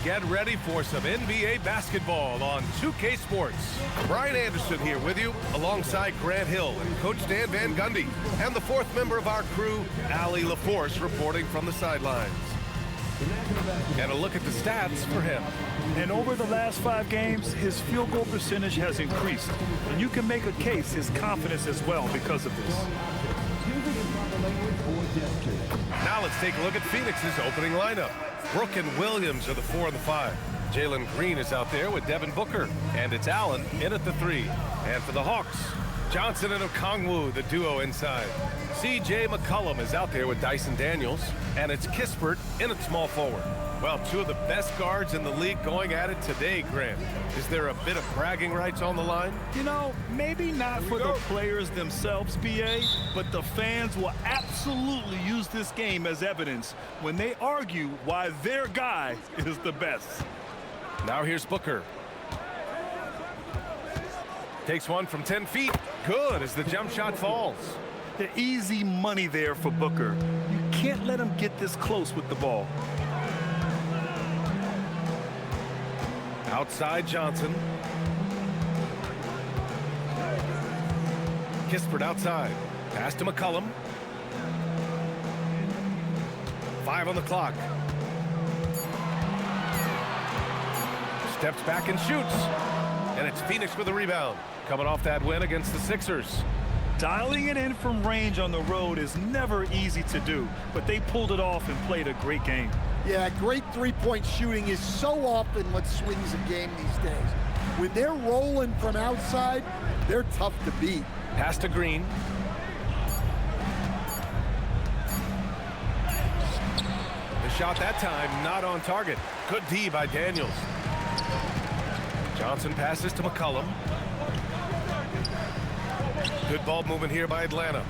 get ready for some NBA basketball on 2K Sports. Brian Anderson here with you, alongside Grant Hill and Coach Dan Van Gundy, and the fourth member of our crew, Allie LaForce, reporting from the sidelines. And a look at the stats for him. And over the last 5 games, his field goal percentage has increased. And you can make a case his confidence as well because of this. Now let's take a look at Phoenix's opening lineup. Brook and Williams are the 4 and the 5. Jalen Green is out there with Devin Booker. And it's Allen in at the 3. And for the Hawks, Johnson and Okongwu, the duo inside. C.J. McCollum is out there with Dyson Daniels. And it's Kispert in at small forward. Well, 2 of the best guards in the league going at it today, Grant. Is there a bit of bragging rights on the line? You know, maybe not for the players themselves, BA, but the fans will absolutely use this game as evidence when they argue why their guy is the best. Now here's Booker. Takes one from 10 feet. Good as the jump shot falls. The easy money there for Booker. You can't let him get this close with the ball. Outside Johnson. Kispert outside. Pass to McCollum. 5 on the clock. Steps back and shoots. And it's Phoenix with a rebound. Coming off that win against the Sixers. Dialing it in from range on the road is never easy to do, but they pulled it off and played a great game. Yeah, great three-point shooting is so often what swings a game these days. When they're rolling from outside, they're tough to beat. Pass to Green. The shot that time not on target. Good D by Daniels. Johnson passes to McCollum. Good ball movement here by Atlanta.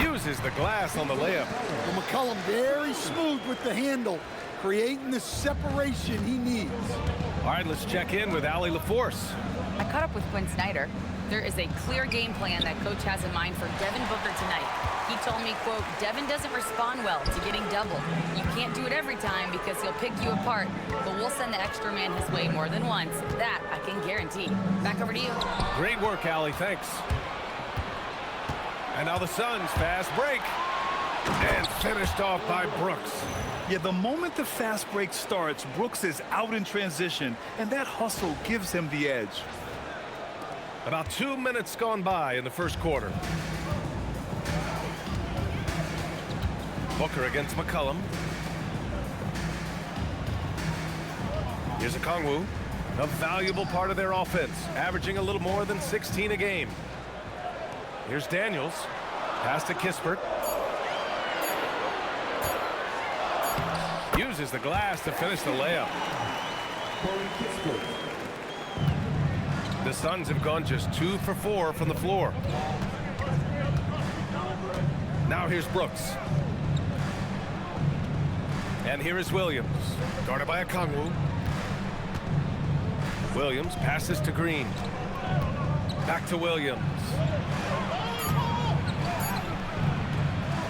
Uses the glass on the layup. Well, McCollum very smooth with the handle, creating the separation he needs. All right, let's check in with Allie LaForce. I caught up with Quinn Snyder. There is a clear game plan that coach has in mind for Devin Booker tonight. He told me, quote, Devin doesn't respond well to getting doubled. You can't do it every time because he'll pick you apart, but we'll send the extra man his way more than once. That I can guarantee. Back over to you. Great work, Allie. Thanks. And now the Suns fast break. And finished off by Brooks. Yeah, the moment the fast break starts, Brooks is out in transition, and that hustle gives him the edge. About 2 minutes gone by in the first quarter. Booker against McCollum. Here's Okongwu, a valuable part of their offense, averaging a little more than 16 a game. Here's Daniels. Pass to Kispert. Uses the glass to finish the layup. The Suns have gone just 2 for 4 from the floor. Now here's Brooks. And here is Williams, guarded by Okongwu. Williams passes to Green. Back to Williams.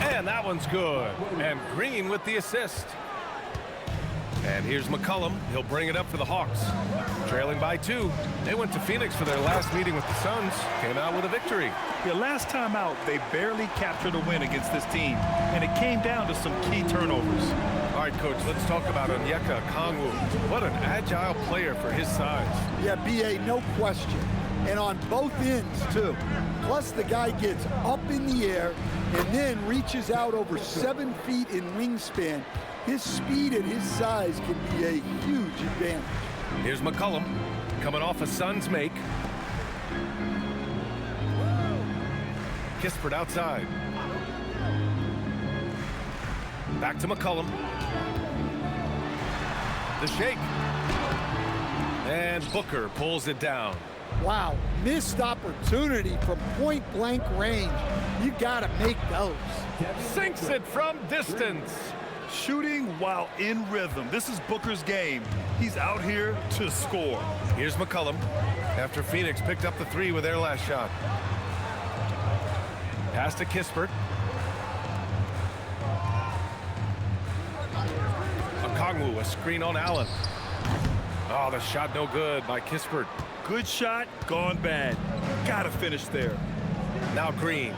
And that one's good. And Green with the assist. And here's McCollum. He'll bring it up for the Hawks. Trailing by 2. They went to Phoenix for their last meeting with the Suns. Came out with a victory. The last time out, they barely captured a win against this team. And it came down to some key turnovers. All right, Coach, let's talk about Onyeka Okongwu. What an agile player for his size. Yeah, B.A., no question. And on both ends, too. Plus, the guy gets up in the air and then reaches out over 7 feet in wingspan. His speed and his size can be a huge advantage. Here's McCollum coming off a Suns make. Kispert outside. Back to McCollum. The shake. And Booker pulls it down. Wow, missed opportunity from point-blank range. You gotta make those. Sinks it from distance. Shooting while in rhythm. This is Booker's game. He's out here to score. Here's McCollum after Phoenix picked up the 3 with their last shot. Pass to Kispert. Okongwu, a screen on Allen. Oh, the shot no good by Kispert. Good shot, gone bad. Gotta finish there. Now Green.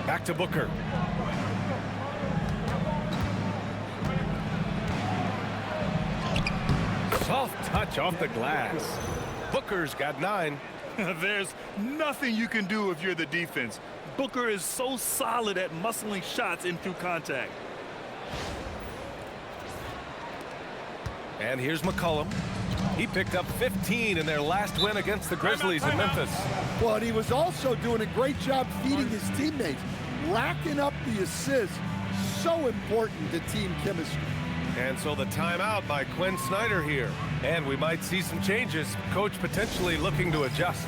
Back to Booker. Soft touch off the glass. Booker's got 9. There's nothing you can do if you're the defense. Booker is so solid at muscling shots in through contact. And here's McCollum. He picked up 15 in their last win against the Grizzlies in Memphis. Well, and he was also doing a great job feeding his teammates, racking up the assists. So important to team chemistry. And so the timeout by Quinn Snyder here. And we might see some changes. Coach potentially looking to adjust.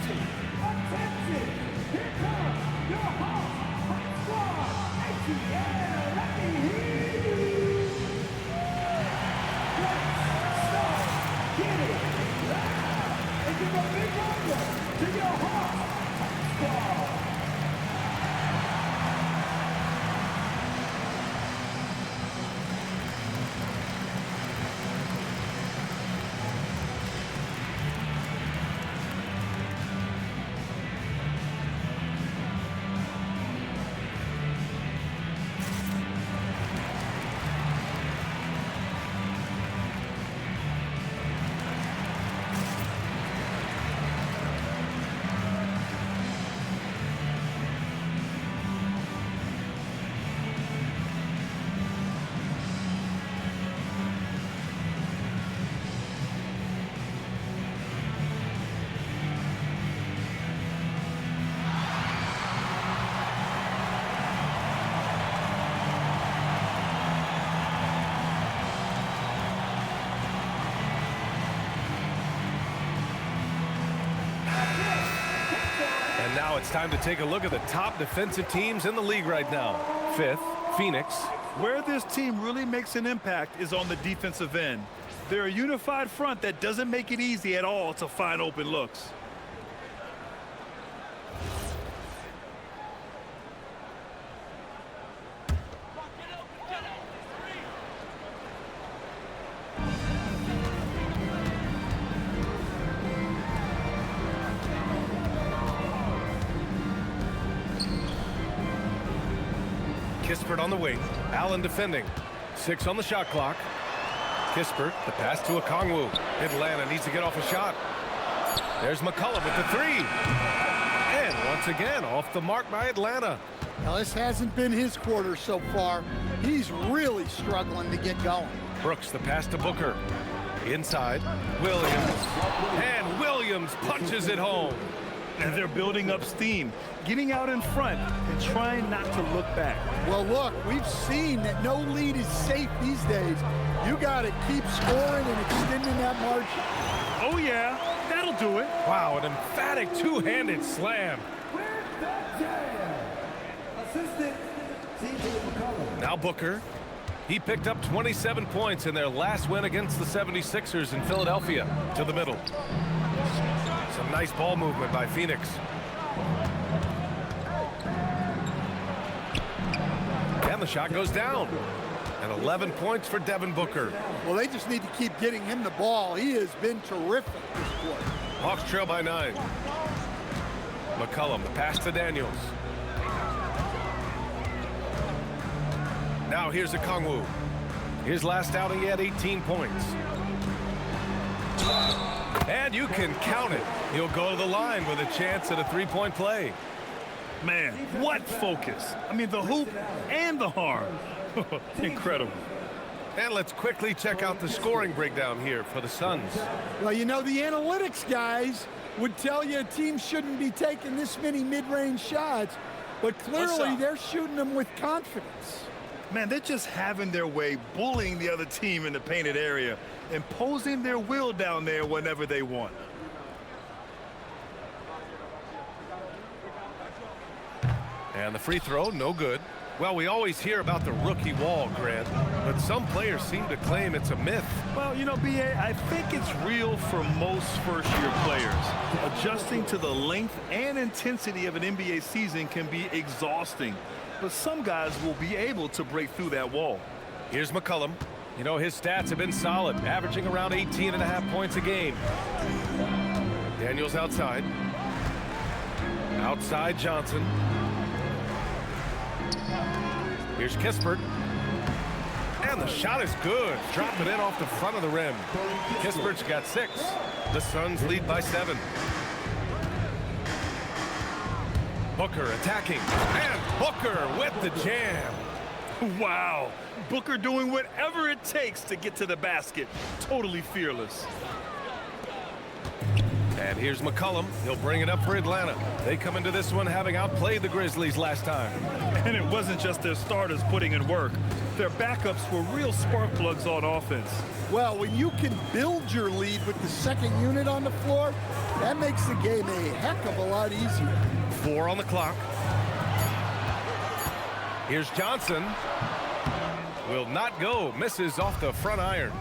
Now it's time to take a look at the top defensive teams in the league right now. 5th, Phoenix. Where this team really makes an impact is on the defensive end. They're a unified front that doesn't make it easy at all to find open looks. Kispert on the wing. Allen defending. 6 on the shot clock. Kispert, the pass to Okongwu. Atlanta needs to get off a shot. There's McCollum with the 3. And once again, off the mark by Atlanta. Now, this hasn't been his quarter so far. He's really struggling to get going. Brooks, the pass to Booker. Inside, Williams. And Williams punches it home. And they're building up steam, getting out in front and trying not to look back. Well, look, we've seen that no lead is safe these days. You got to keep scoring and extending that margin. Oh, yeah, that'll do it. Wow, an emphatic two-handed slam. Now Booker. He picked up 27 points in their last win against the 76ers in Philadelphia. To the middle. Some nice ball movement by Phoenix. And the shot goes down. And 11 points for Devin Booker. Well, they just need to keep getting him the ball. He has been terrific this quarter. Hawks trail by 9. McCollum, the pass to Daniels. Now here's Okongwu. His last outing, he had 18 points. And you can count it. He'll go to the line with a chance at a three-point play. Man, what focus. I mean, the hoop and the harm. Incredible. And let's quickly check out the scoring breakdown here for the Suns. Well, you know, the analytics guys would tell you a team shouldn't be taking this many mid-range shots, but clearly they're shooting them with confidence. Man, they're just having their way, bullying the other team in the painted area, imposing their will down there whenever they want. And the free throw, no good. Well, we always hear about the rookie wall, Grant, but some players seem to claim it's a myth. Well, you know, B.A., I think it's real for most first-year players. Adjusting to the length and intensity of an NBA season can be exhausting, but some guys will be able to break through that wall. Here's McCollum. You know, his stats have been solid, averaging around 18.5 points a game. Daniels outside. Outside Johnson. Here's Kispert. And the shot is good. Dropping in off the front of the rim. Kispert's got 6. The Suns lead by 7. Booker attacking. And Booker with the jam. Wow. Booker doing whatever it takes to get to the basket. Totally fearless. And here's McCollum. He'll bring it up for Atlanta. They come into this one having outplayed the Grizzlies last time. And it wasn't just their starters putting in work. Their backups were real spark plugs on offense. Well, when you can build your lead with the second unit on the floor, that makes the game a heck of a lot easier. 4 on the clock. Here's Johnson. Will not go. Misses off the front iron.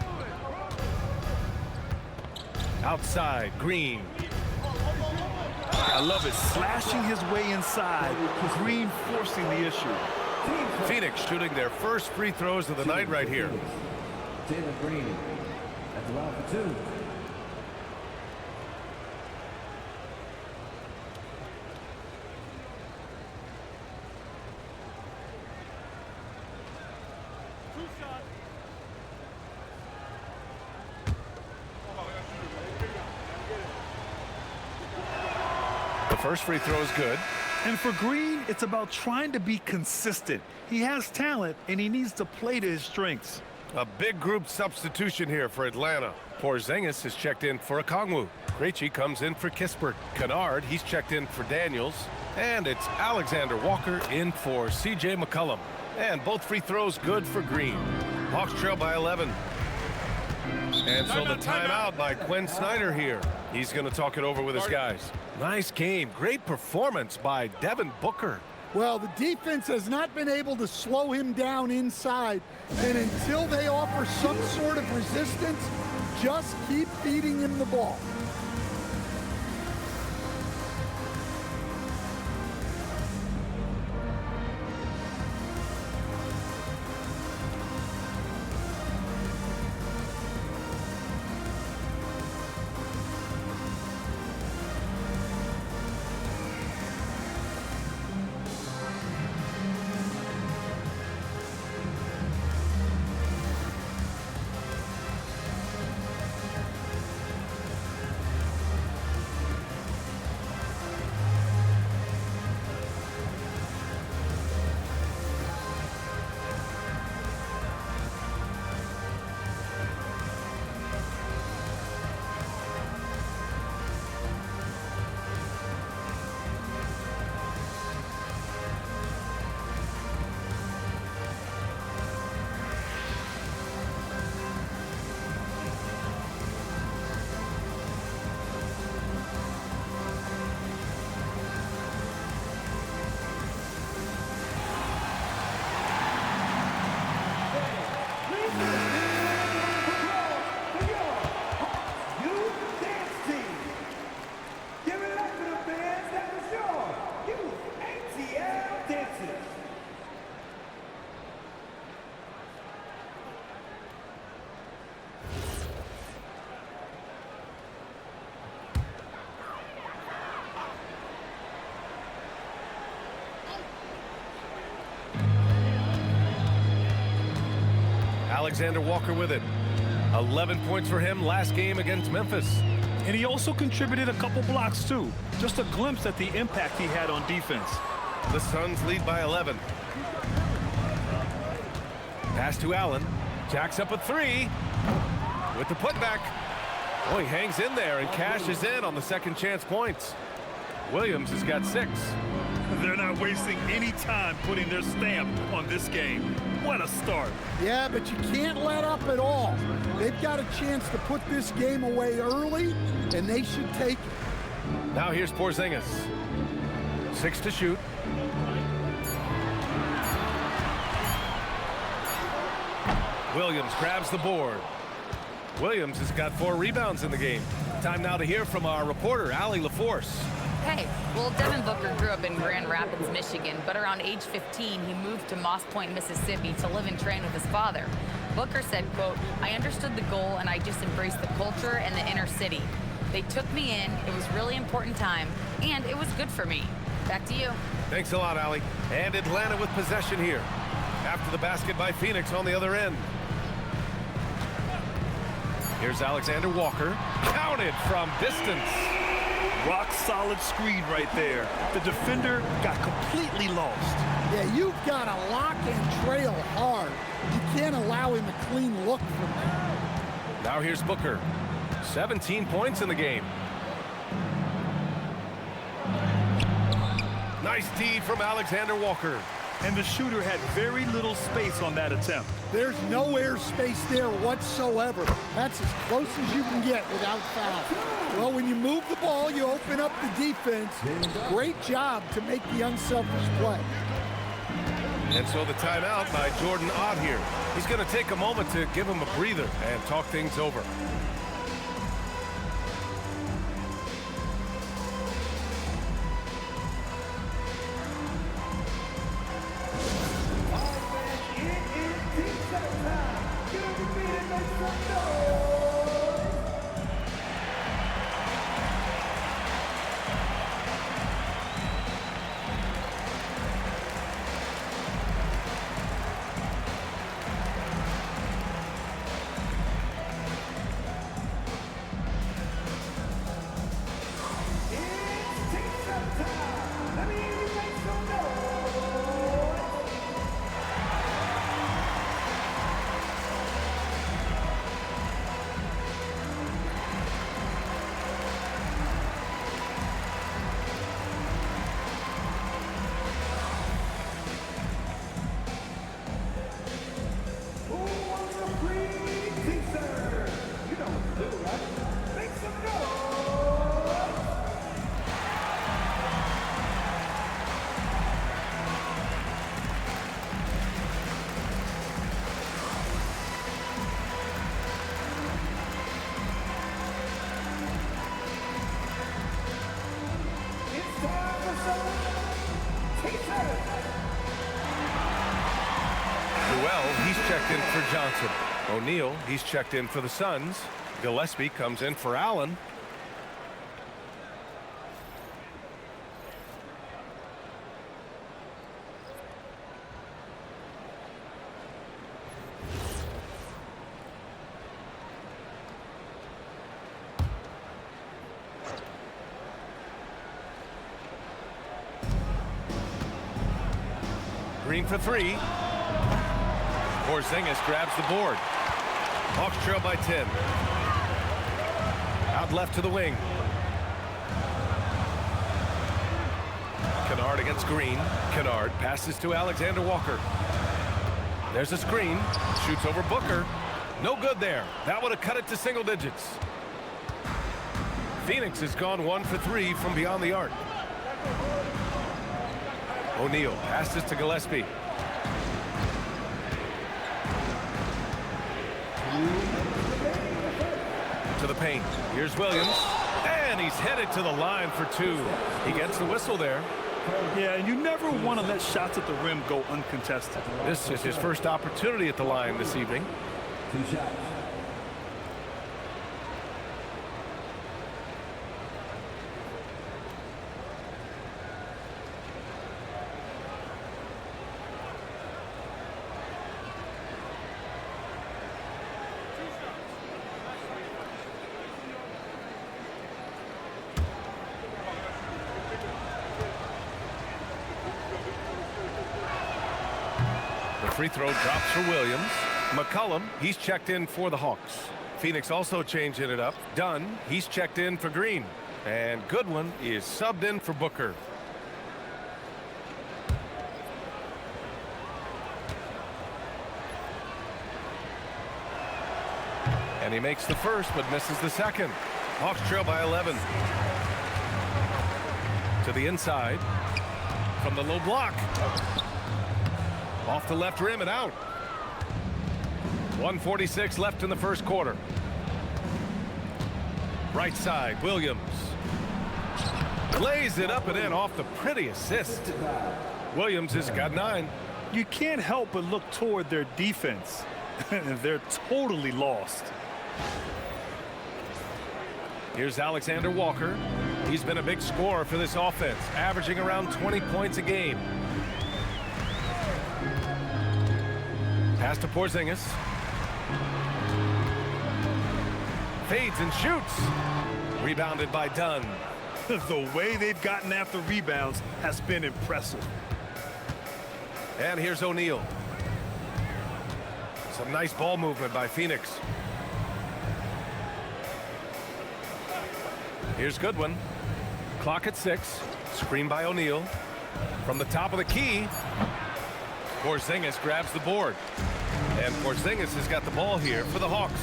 Outside, Green. I love it. Slashing his way inside. Green forcing the issue. Phoenix shooting their first free throws of the night right here. Jalen Green at the line for 2. The first free throw is good. And for Green, it's about trying to be consistent. He has talent, and he needs to play to his strengths. A big group substitution here for Atlanta. Porzingis is checked in for Okongwu. Krejci comes in for Kispert. Kennard, he's checked in for Daniels. And it's Alexander Walker in for C.J. McCollum. And both free throws good for Green. Hawks trail by 11. And so the timeout by Quinn Snyder here. He's going to talk it over with his guys. Nice game. Great performance by Devin Booker. Well, the defense has not been able to slow him down inside. And until they offer some sort of resistance, just keep feeding him the ball. Alexander Walker with it. 11 points for him last game against Memphis. And he also contributed a couple blocks, too. Just a glimpse at the impact he had on defense. The Suns lead by 11. Pass to Allen. Jacks up a 3. With the putback. Oh, he hangs in there and cashes in on the second chance points. Williams has got 6. They're not wasting any time putting their stamp on this game. What a start. Yeah, but you can't let up at all. They've got a chance to put this game away early, and they should take it. Now here's Porzingis. 6 to shoot. Williams grabs the board. Williams has got 4 rebounds in the game. Time now to hear from our reporter, Allie LaForce. Hey, well, Devin Booker grew up in Grand Rapids, Michigan, but around age 15, he moved to Moss Point, Mississippi to live and train with his father. Booker said, quote, "I understood the goal and I just embraced the culture and the inner city. They took me in, it was really important time, and it was good for me." Back to you. Thanks a lot, Allie. And Atlanta with possession here. After the basket by Phoenix on the other end. Here's Alexander Walker. Counted from distance. Rock solid screen right there. The defender got completely lost. Yeah, you've got to lock and trail hard. You can't allow him a clean look from there. Now here's Booker. 17 points in the game. Nice D from Alexander Walker. And the shooter had very little space on that attempt. There's no air space there whatsoever. That's as close as you can get without foul. Well, when you move the ball, you open up the defense. Great job to make the unselfish play. And so the timeout by Jordan Ott here. He's going to take a moment to give him a breather and talk things over. He's checked in for Johnson. O'Neal, he's checked in for the Suns. Gillespie comes in for Allen. Green for 3. Porzingis grabs the board. Hawks trail by 10. Out left to the wing. Kennard against Green. Kennard passes to Alexander Walker. There's a screen. Shoots over Booker. No good there. That would have cut it to single digits. Phoenix has gone 1 for 3 from beyond the arc. O'Neal passes to Gillespie. To the paint. Here's Williams. And he's headed to the line for 2. He gets the whistle there. Yeah, and you never want to let shots at the rim go uncontested. This is his first opportunity at the line this evening. 2 shots. Free throw drops for Williams. McCollum, he's checked in for the Hawks. Phoenix also changing it up. Dunn, he's checked in for Green. And Goodwin is subbed in for Booker. And he makes the first but misses the second. Hawks trail by 11. To the inside. From the low block. Off the left rim and out. 1:46 left in the first quarter. Right side, Williams. Lays it up and in off the pretty assist. Williams has got 9. You can't help but look toward their defense. They're totally lost. Here's Alexander Walker. He's been a big scorer for this offense, averaging around 20 points a game. Pass to Porzingis. Fades and shoots. Rebounded by Dunn. The way they've gotten after rebounds has been impressive. And here's O'Neal. Some nice ball movement by Phoenix. Here's Goodwin. Clock at 6. Screen by O'Neal. From the top of the key, Porzingis grabs the board. And Porzingis has got the ball here for the Hawks.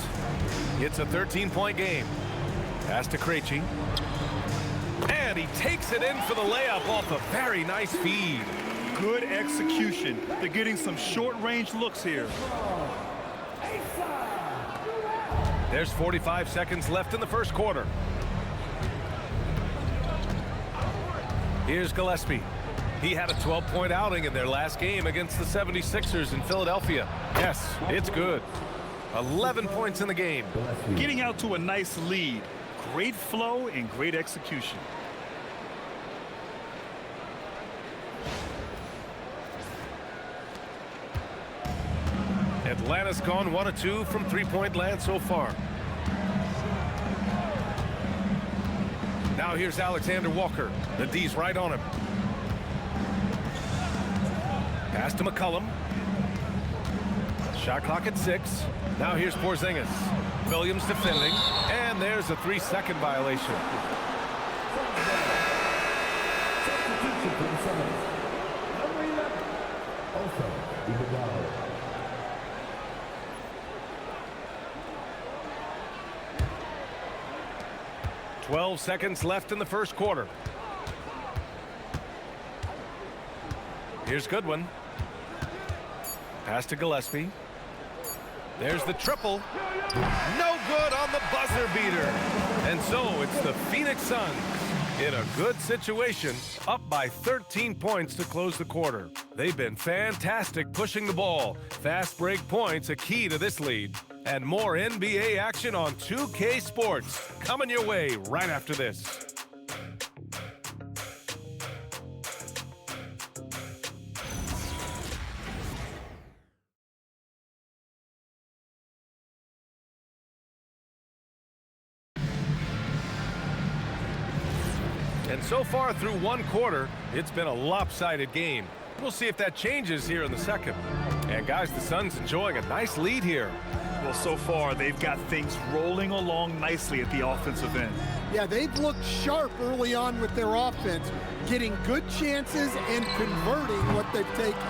It's a 13-point game. Pass to Krejci. And he takes it in for the layup off a very nice feed. Good execution. They're getting some short-range looks here. There's 45 seconds left in the first quarter. Here's Gillespie. He had a 12-point outing in their last game against the 76ers in Philadelphia. Yes, it's good. 11 points in the game. Getting out to a nice lead. Great flow and great execution. Atlanta's gone 1 of 2 from three-point land so far. Now here's Alexander Walker. The D's right on him. Pass to McCollum. Shot clock at 6. Now here's Porzingis. Williams defending. And there's a 3-second violation. Substitution for the Suns. Number 11. Also, Iguodala. 12 seconds left in the first quarter. Here's Goodwin. Pass to Gillespie. There's the triple. No good on the buzzer beater. And so it's the Phoenix Suns in a good situation, up by 13 points to close the quarter. They've been fantastic pushing the ball. Fast break points a key to this lead. And more NBA action on 2K Sports coming your way right after this. And so far through one quarter, it's been a lopsided game. We'll see if that changes here in the second. And guys, the Suns enjoying a nice lead here. Well, so far, they've got things rolling along nicely at the offensive end. Yeah, they've looked sharp early on with their offense, getting good chances and converting what they've taken.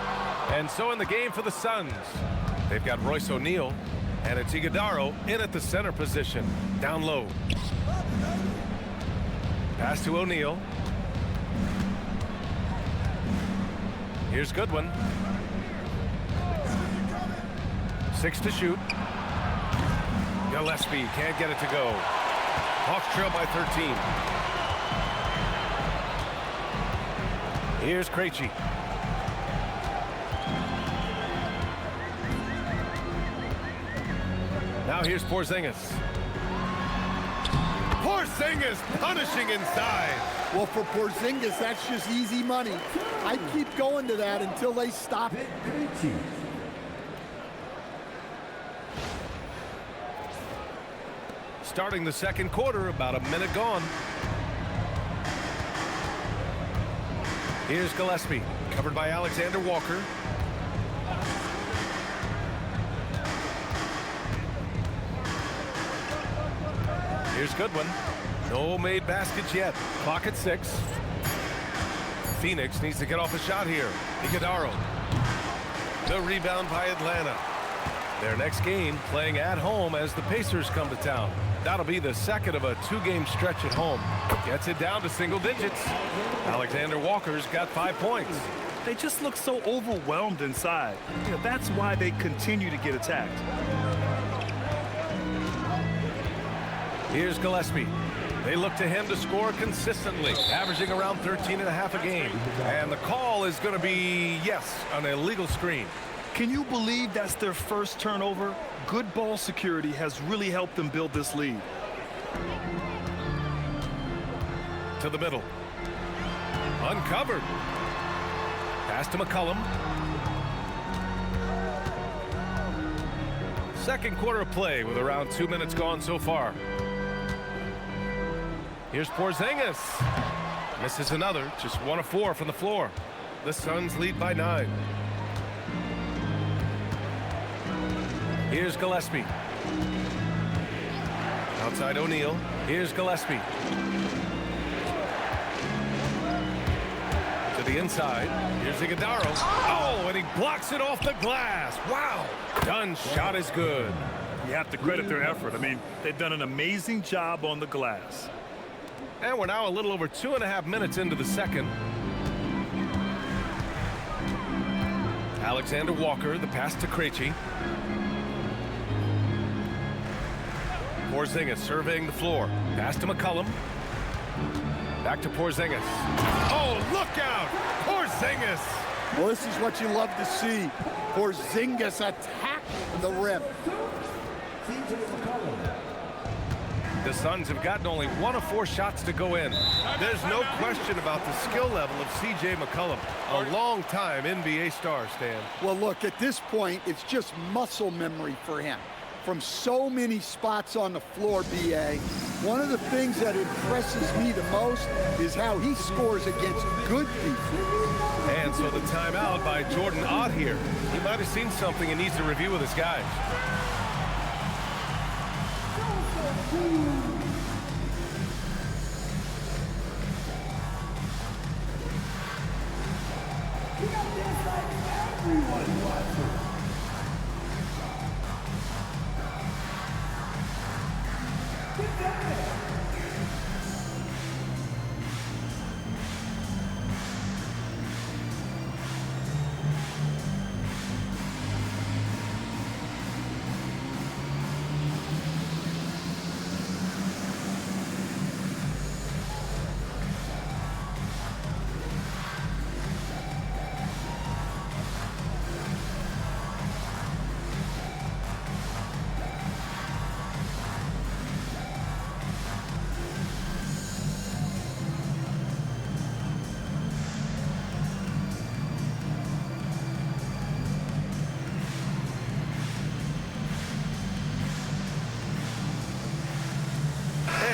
And so in the game for the Suns, they've got Royce O'Neal, and it's Iguodala in at the center position, down low. Pass to O'Neal. Here's Goodwin. 6 to shoot. Gillespie can't get it to go. Hawks trail by 13. Here's Krejci. Now here's Porzingis. Porzingis punishing inside. Well, for Porzingis, that's just easy money. I keep going to that until they stop it. Starting the second quarter, about a minute gone. Here's Gillespie, covered by Alexander Walker. Here's Goodwin. No made baskets yet. Clock at 6. Phoenix needs to get off a shot here. Iguodala. The rebound by Atlanta. Their next game playing at home as the Pacers come to town. That'll be the second of a 2-game stretch at home. Gets it down to single digits. Alexander Walker's got 5 points. They just look so overwhelmed inside. You know, that's why they continue to get attacked. Here's Gillespie. They look to him to score consistently, averaging around 13.5 a game. And the call is going to be, yes, an illegal screen. Can you believe that's their first turnover? Good ball security has really helped them build this lead. To the middle. Uncovered. Pass to McCollum. Second quarter of play with around 2 minutes gone so far. Here's Porzingis. Misses another, just 1 of 4 from the floor. The Suns lead by 9. Here's Gillespie. Outside O'Neal. Here's Gillespie. To the inside. Here's Iguodala. Oh, and he blocks it off the glass. Wow. Dunn's shot is good. You have to credit their effort. I mean, they've done an amazing job on the glass. And we're now a little over 2.5 minutes into the second. Alexander Walker, the pass to Krejci. Porzingis surveying the floor. Pass to McCollum. Back to Porzingis. Oh, look out! Porzingis! Well, this is what you love to see. Porzingis attack the rim. The Suns have gotten only 1 of 4 shots to go in. There's no question about the skill level of C.J. McCollum, a long-time NBA star, Stan. Well, look, at this point, it's just muscle memory for him. From so many spots on the floor, B.A., one of the things that impresses me the most is how he scores against good people. And so the timeout by Jordan Ott here. He might have seen something and needs to review with his guys.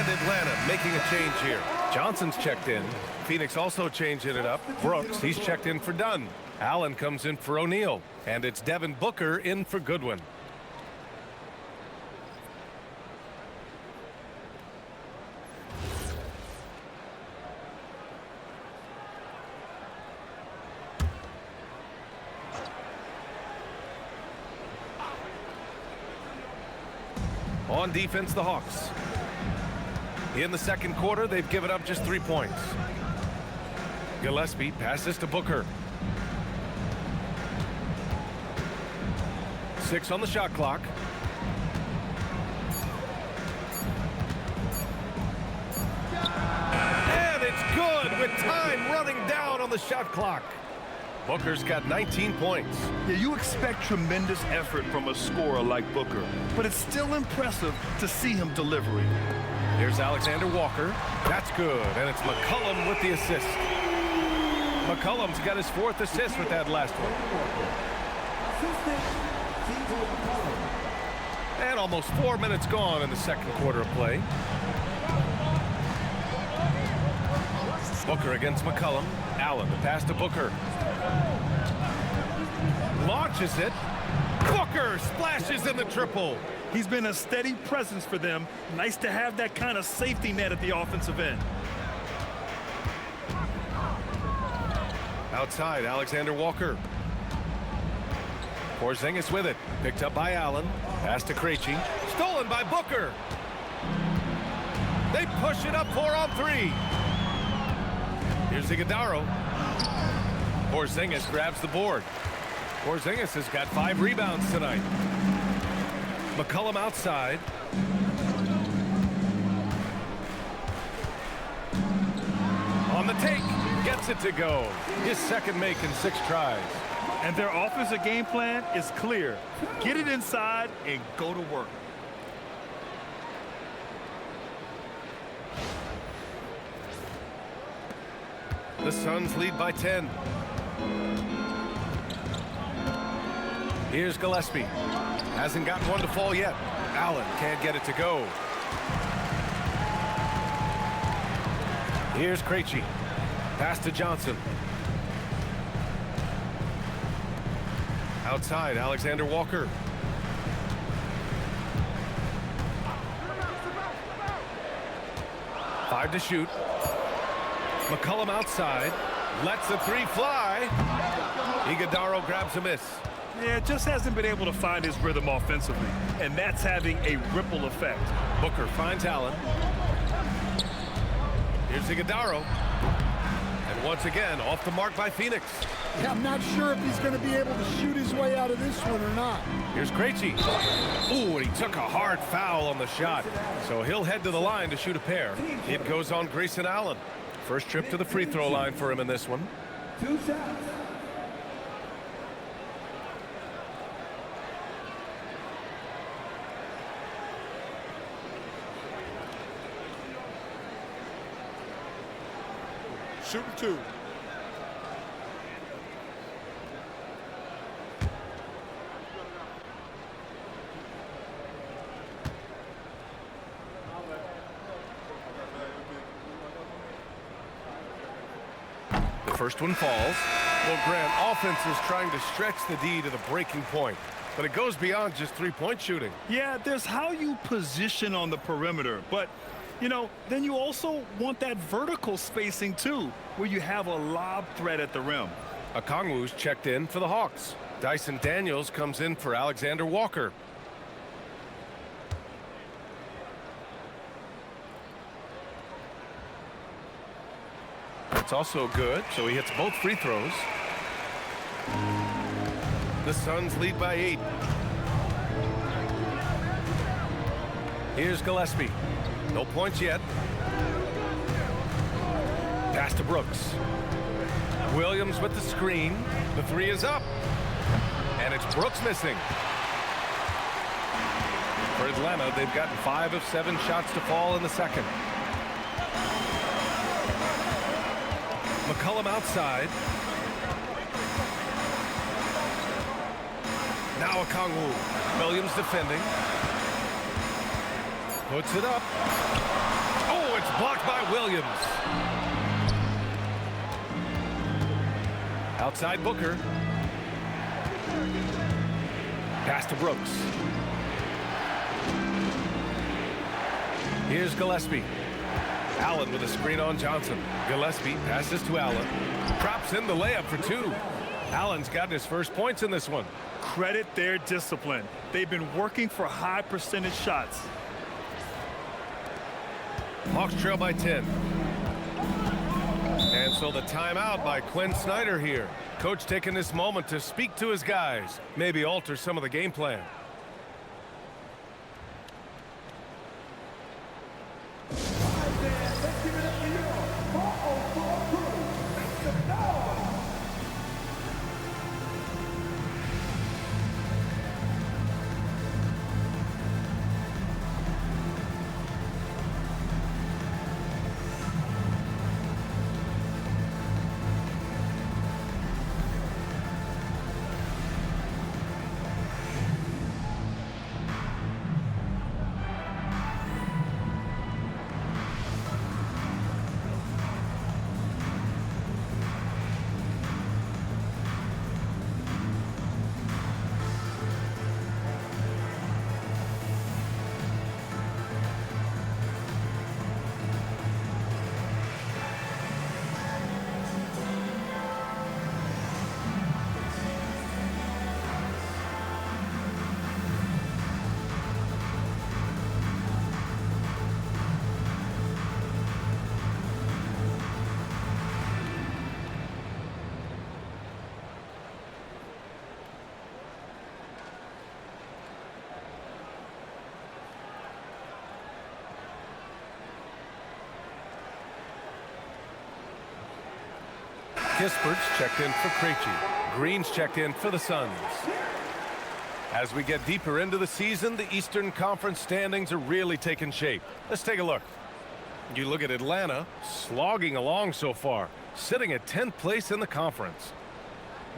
Atlanta making a change here. Johnson's checked in. Phoenix also changing it up. Brooks, he's checked in for Dunn. Allen comes in for O'Neal. And it's Devin Booker in for Goodwin. On defense, the Hawks. In the second quarter, they've given up just 3 points. Gillespie passes to Booker. 6 on the shot clock. And it's good with time running down on the shot clock. Booker's got 19 points. Yeah, you expect tremendous effort from a scorer like Booker, but it's still impressive to see him delivering. Here's Alexander Walker. That's good, and it's McCollum with the assist. McCollum's got his 4th assist with that last one. And almost 4 minutes gone in the second quarter of play. Booker against McCollum. Allen, the pass to Booker. Launches it. Booker splashes in the triple. He's been a steady presence for them. Nice to have that kind of safety net at the offensive end. Outside, Alexander Walker. Porzingis with it. Picked up by Allen. Pass to Krejci. Stolen by Booker. They push it up 4 on 3. Here's Iguodala. Porzingis grabs the board. Porzingis has got 5 rebounds tonight. McCollum outside. the take. Gets it to go. His second make in 6 tries. And their offensive game plan is clear. Get it inside and go to work. The Suns lead by 10. Here's Gillespie. Hasn't gotten one to fall yet. Allen can't get it to go. Here's Krejci. Pass to Johnson. Outside, Alexander Walker. Five to shoot. McCollum outside. Lets the 3 fly. Iguodala grabs a miss. Yeah, just hasn't been able to find his rhythm offensively, and that's having a ripple effect. Booker finds Allen. Here's Iguodala. And once again, off the mark by Phoenix. Yeah, I'm not sure if he's going to be able to shoot his way out of this one or not. Here's Krejci. Ooh, and he took a hard foul on the shot. So he'll head to the line to shoot a pair. It goes on Grayson Allen. First trip to the free throw line for him in this one. 2 shots. Shooting 2. The first one falls. Well, Grant, offense is trying to stretch the D to the breaking point, but it goes beyond just three-point shooting. Yeah, there's how you position on the perimeter, but you know, then you also want that vertical spacing too, where you have a lob threat at the rim. Okongwu's checked in for the Hawks. Dyson Daniels comes in for Alexander Walker. That's also good, so he hits both free throws. The Suns lead by 8. Here's Gillespie. No points yet. Pass to Brooks. Williams with the screen. The 3 is up. And it's Brooks missing. For Atlanta, they've gotten 5 of 7 shots to fall in the second. McCollum outside. Now Okongwu. Williams defending. Puts it up. Oh, it's blocked by Williams. Outside Booker. Pass to Brooks. Here's Gillespie. Allen with a screen on Johnson. Gillespie passes to Allen. Drops in the layup for 2. Allen's gotten his first points in this one. Credit their discipline. They've been working for high percentage shots. Hawks trail by 10. And so the timeout by Quinn Snyder here. Coach taking this moment to speak to his guys. Maybe alter some of the game plan. Kispert's checked in for Krejci. Green's checked in for the Suns. As we get deeper into the season, the Eastern Conference standings are really taking shape. Let's take a look. You look at Atlanta, slogging along so far, sitting at 10th place in the conference.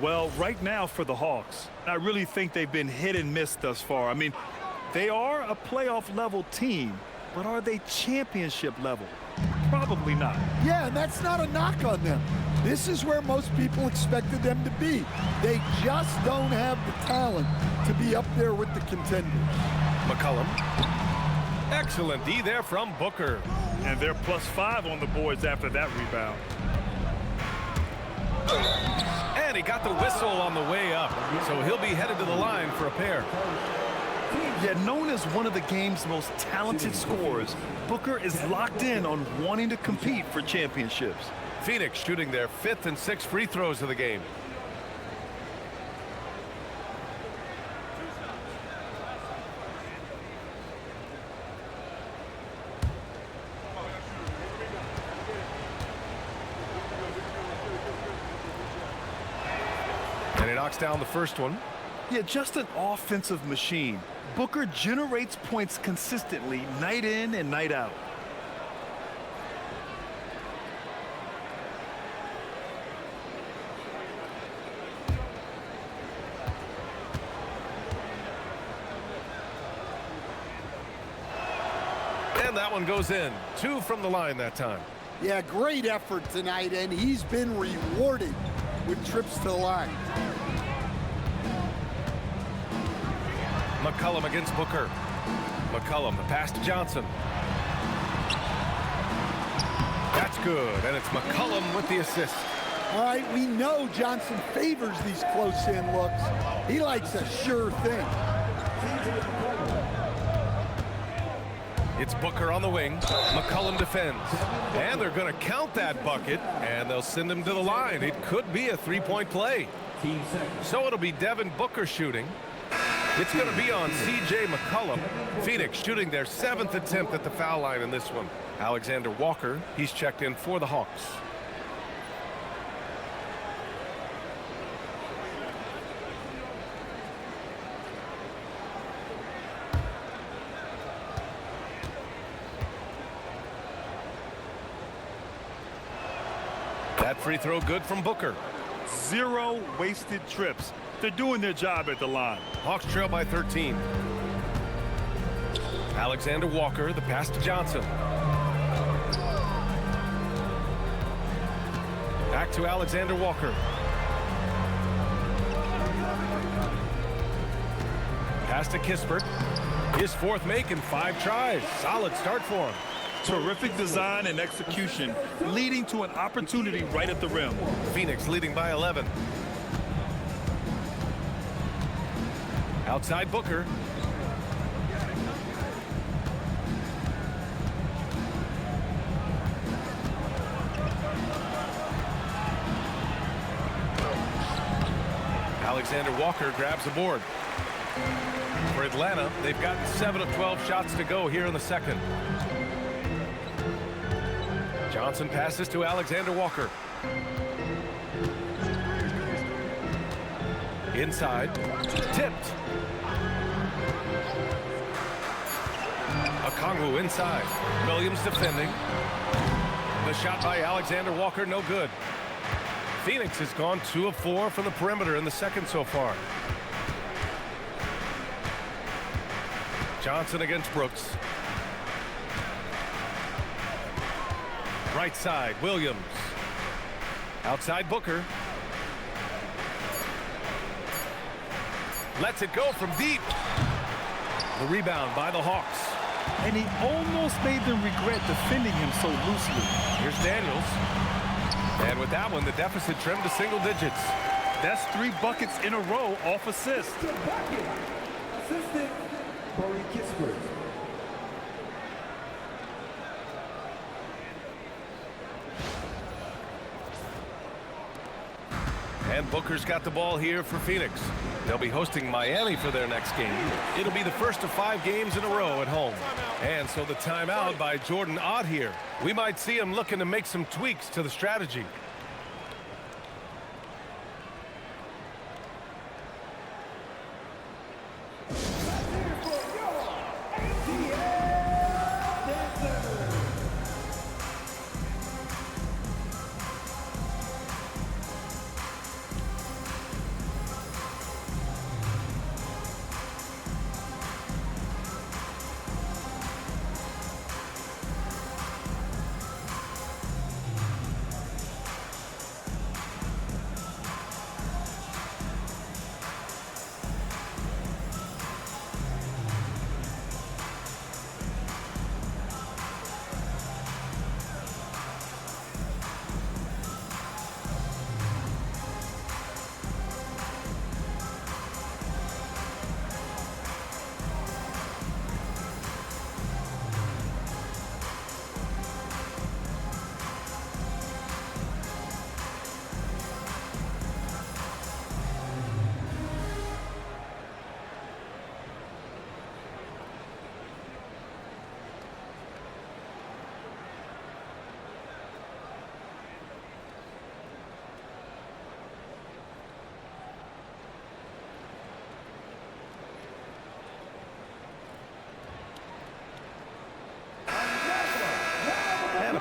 Well, right now for the Hawks, I really think they've been hit and miss thus far. I mean, they are a playoff level team, but are they championship level? Probably not. Yeah, and that's not a knock on them. This is where most people expected them to be. They just don't have the talent to be up there with the contenders. McCollum. Excellent D there from Booker. And they're +5 on the boards after that rebound. And he got the whistle on the way up, so he'll be headed to the line for a pair. Yet known as one of the game's most talented scorers, Booker is locked in on wanting to compete for championships. Phoenix shooting their 5th and 6th free throws of the game. And he knocks down the first one. Yeah, just an offensive machine. Booker generates points consistently, night in and night out. And that one goes in. 2 from the line that time. Yeah, great effort tonight, and he's been rewarded with trips to the line. McCollum against Booker. McCollum, the pass to Johnson. That's good, and it's McCollum with the assist. All right, we know Johnson favors these close-in looks. He likes a sure thing. It's Booker on the wing. McCollum defends. And they're going to count that bucket, and they'll send him to the line. It could be a three-point play. So it'll be Devin Booker shooting. It's going to be on C.J. McCollum. Phoenix shooting their 7th attempt at the foul line in this one. Alexander Walker, he's checked in for the Hawks. That free throw good from Booker. 0 wasted trips. They're doing their job at the line. Hawks trail by 13. Alexander Walker, the pass to Johnson. Back to Alexander Walker. Pass to Kispert. His 4th make in 5 tries. Solid start for him. Terrific design and execution, leading to an opportunity right at the rim. Phoenix leading by 11. Outside Booker. Alexander Walker grabs the board. For Atlanta, they've gotten 7 of 12 shots to go here in the second. Johnson passes to Alexander Walker. Inside. Tipped. Okongwu inside. Williams defending. The shot by Alexander Walker, no good. Phoenix has gone 2 of 4 from the perimeter in the second so far. Johnson against Brooks. Right side, Williams. Outside Booker. Lets it go from deep. The rebound by the Hawks. And he almost made them regret defending him so loosely. Here's Daniels. And with that one, the deficit trimmed to single digits. That's 3 buckets in a row off assist. Assistant, Corey Kispert. And Booker's got the ball here for Phoenix. They'll be hosting Miami for their next game. It'll be the first of 5 games in a row at home. And so the timeout by Jordan Ott here. We might see him looking to make some tweaks to the strategy.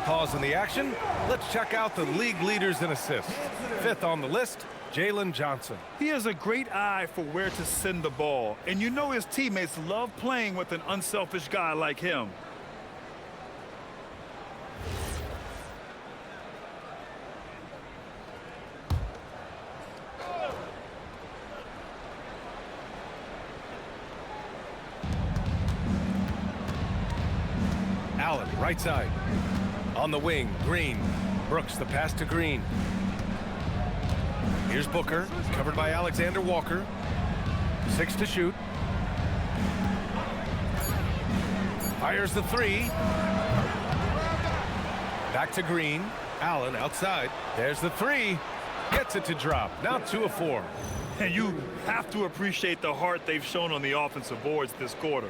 pause in the action, let's check out the league leaders in assists. 5th on the list, Jalen Johnson. He has a great eye for where to send the ball, and you know his teammates love playing with an unselfish guy like him. Allen, right side. On the wing, Green. Brooks, the pass to Green. Here's Booker, covered by Alexander Walker. 6 to shoot. Fires the 3. Back to Green. Allen outside. There's the 3. Gets it to drop. Now 2 of 4. And you have to appreciate the heart they've shown on the offensive boards this quarter.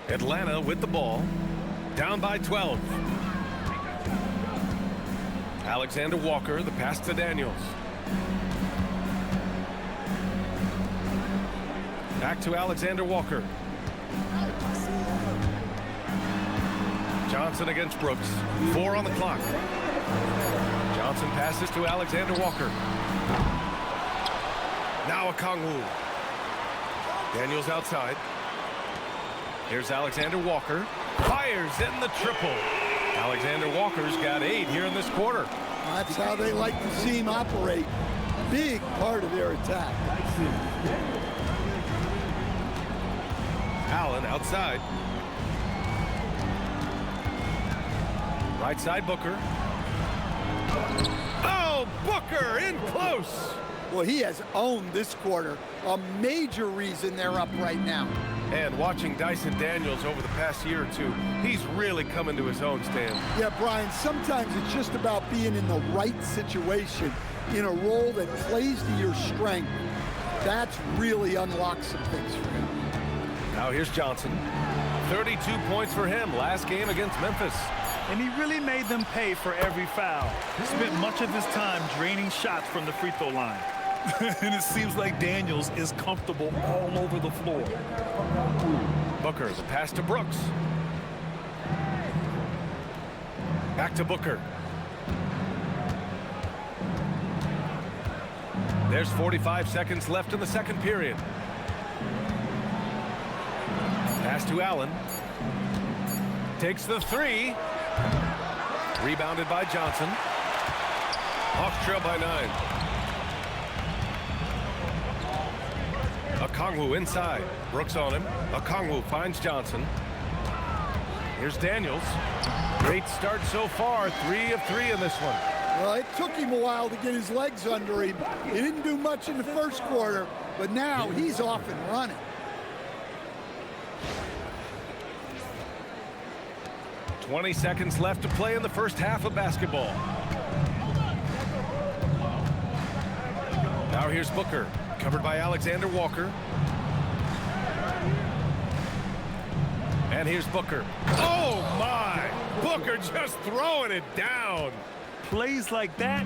Atlanta with the ball, down by 12. Alexander Walker, the pass to Daniels. Back to Alexander Walker. Johnson against Brooks. 4 on the clock. Johnson passes to Alexander Walker. Now Okongwu. Daniels outside. Here's Alexander Walker. Fires in the triple. Alexander Walker's got 8 here in this quarter. That's how they like to see him operate. Big part of their attack. Allen outside. Right side Booker. Oh, Booker in close. Well, he has owned this quarter. A major reason they're up right now. And watching Dyson Daniels over the past year or 2, he's really come into his own, Stan. Yeah, Brian, sometimes it's just about being in the right situation, in a role that plays to your strength. That's really unlocked some things for him. Now here's Johnson. 32 points for him last game against Memphis. And he really made them pay for every foul. He spent much of his time draining shots from the free throw line. And it seems like Daniels is comfortable all over the floor. Booker, the pass to Brooks. Back to Booker. There's 45 seconds left in the second period. Pass to Allen. Takes the 3. Rebounded by Johnson. Hawks trail by 9. Okongwu inside. Brooks on him. Okongwu finds Johnson. Here's Daniels. Great start so far. 3 of 3 in this one. Well, it took him a while to get his legs under him. He didn't do much in the first quarter, but now he's off and running. "20 seconds left to play in the first half of basketball. Now here's Booker, covered by Alexander Walker. And here's Booker. Oh my! Booker just throwing it down. Plays like that,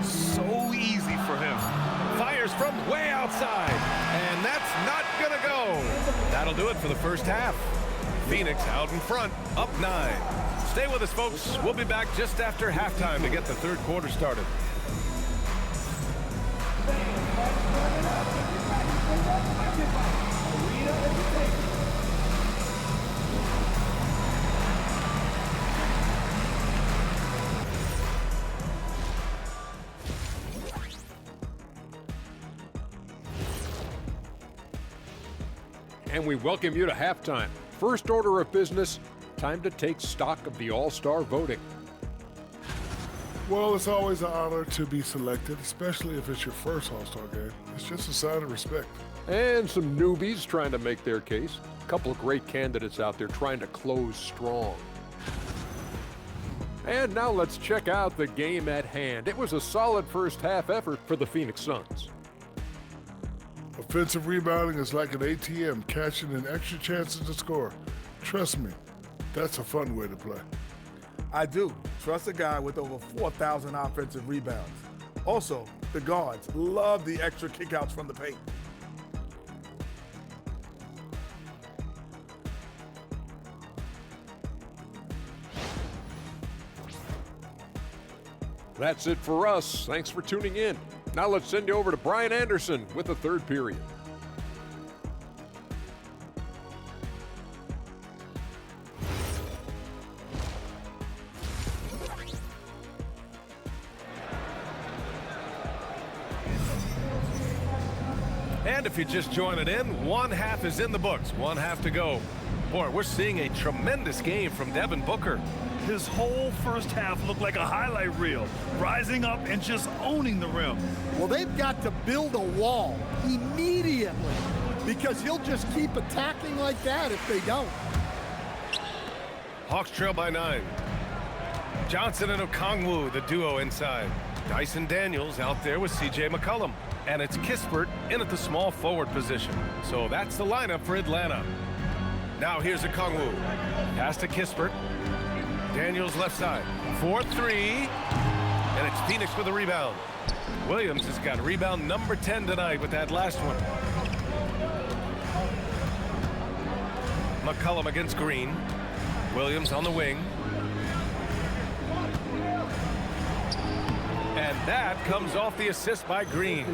so easy for him. Fires from way outside, and that's not gonna go. That'll do it for the first half. Phoenix out in front, up 9. Stay with us, folks. We'll be back just after halftime to get the third quarter started. And we welcome you to halftime. First order of business, time to take stock of the All-Star voting. Well, it's always an honor to be selected, especially if it's your first All-Star game. It's just a sign of respect. And some newbies trying to make their case. A couple of great candidates out there trying to close strong. And now let's check out the game at hand. It was a solid first half effort for the Phoenix Suns. Offensive rebounding is like an ATM, catching an extra chances to score. Trust me, that's a fun way to play. I do. Trust a guy with over 4,000 offensive rebounds. Also, the guards love the extra kickouts from the paint. That's it for us. Thanks for tuning in. Now let's send you over to Brian Anderson with the third period. And if you're just joining in, one half is in the books, one half to go. Boy, we're seeing a tremendous game from Devin Booker. His whole first half looked like a highlight reel, rising up and just owning the rim. Well, they've got to build a wall immediately because he'll just keep attacking like that if they don't. Hawks trail by 9. Johnson and Okongwu, the duo inside. Dyson Daniels out there with C.J. McCollum. And it's Kispert in at the small forward position. So that's the lineup for Atlanta. Now here's Okongwu. Pass to Kispert. Daniels left side. 4-3. And it's Phoenix with a rebound. Williams has got rebound number 10 tonight with that last one. McCollum against Green. Williams on the wing. And that comes off the assist by Green.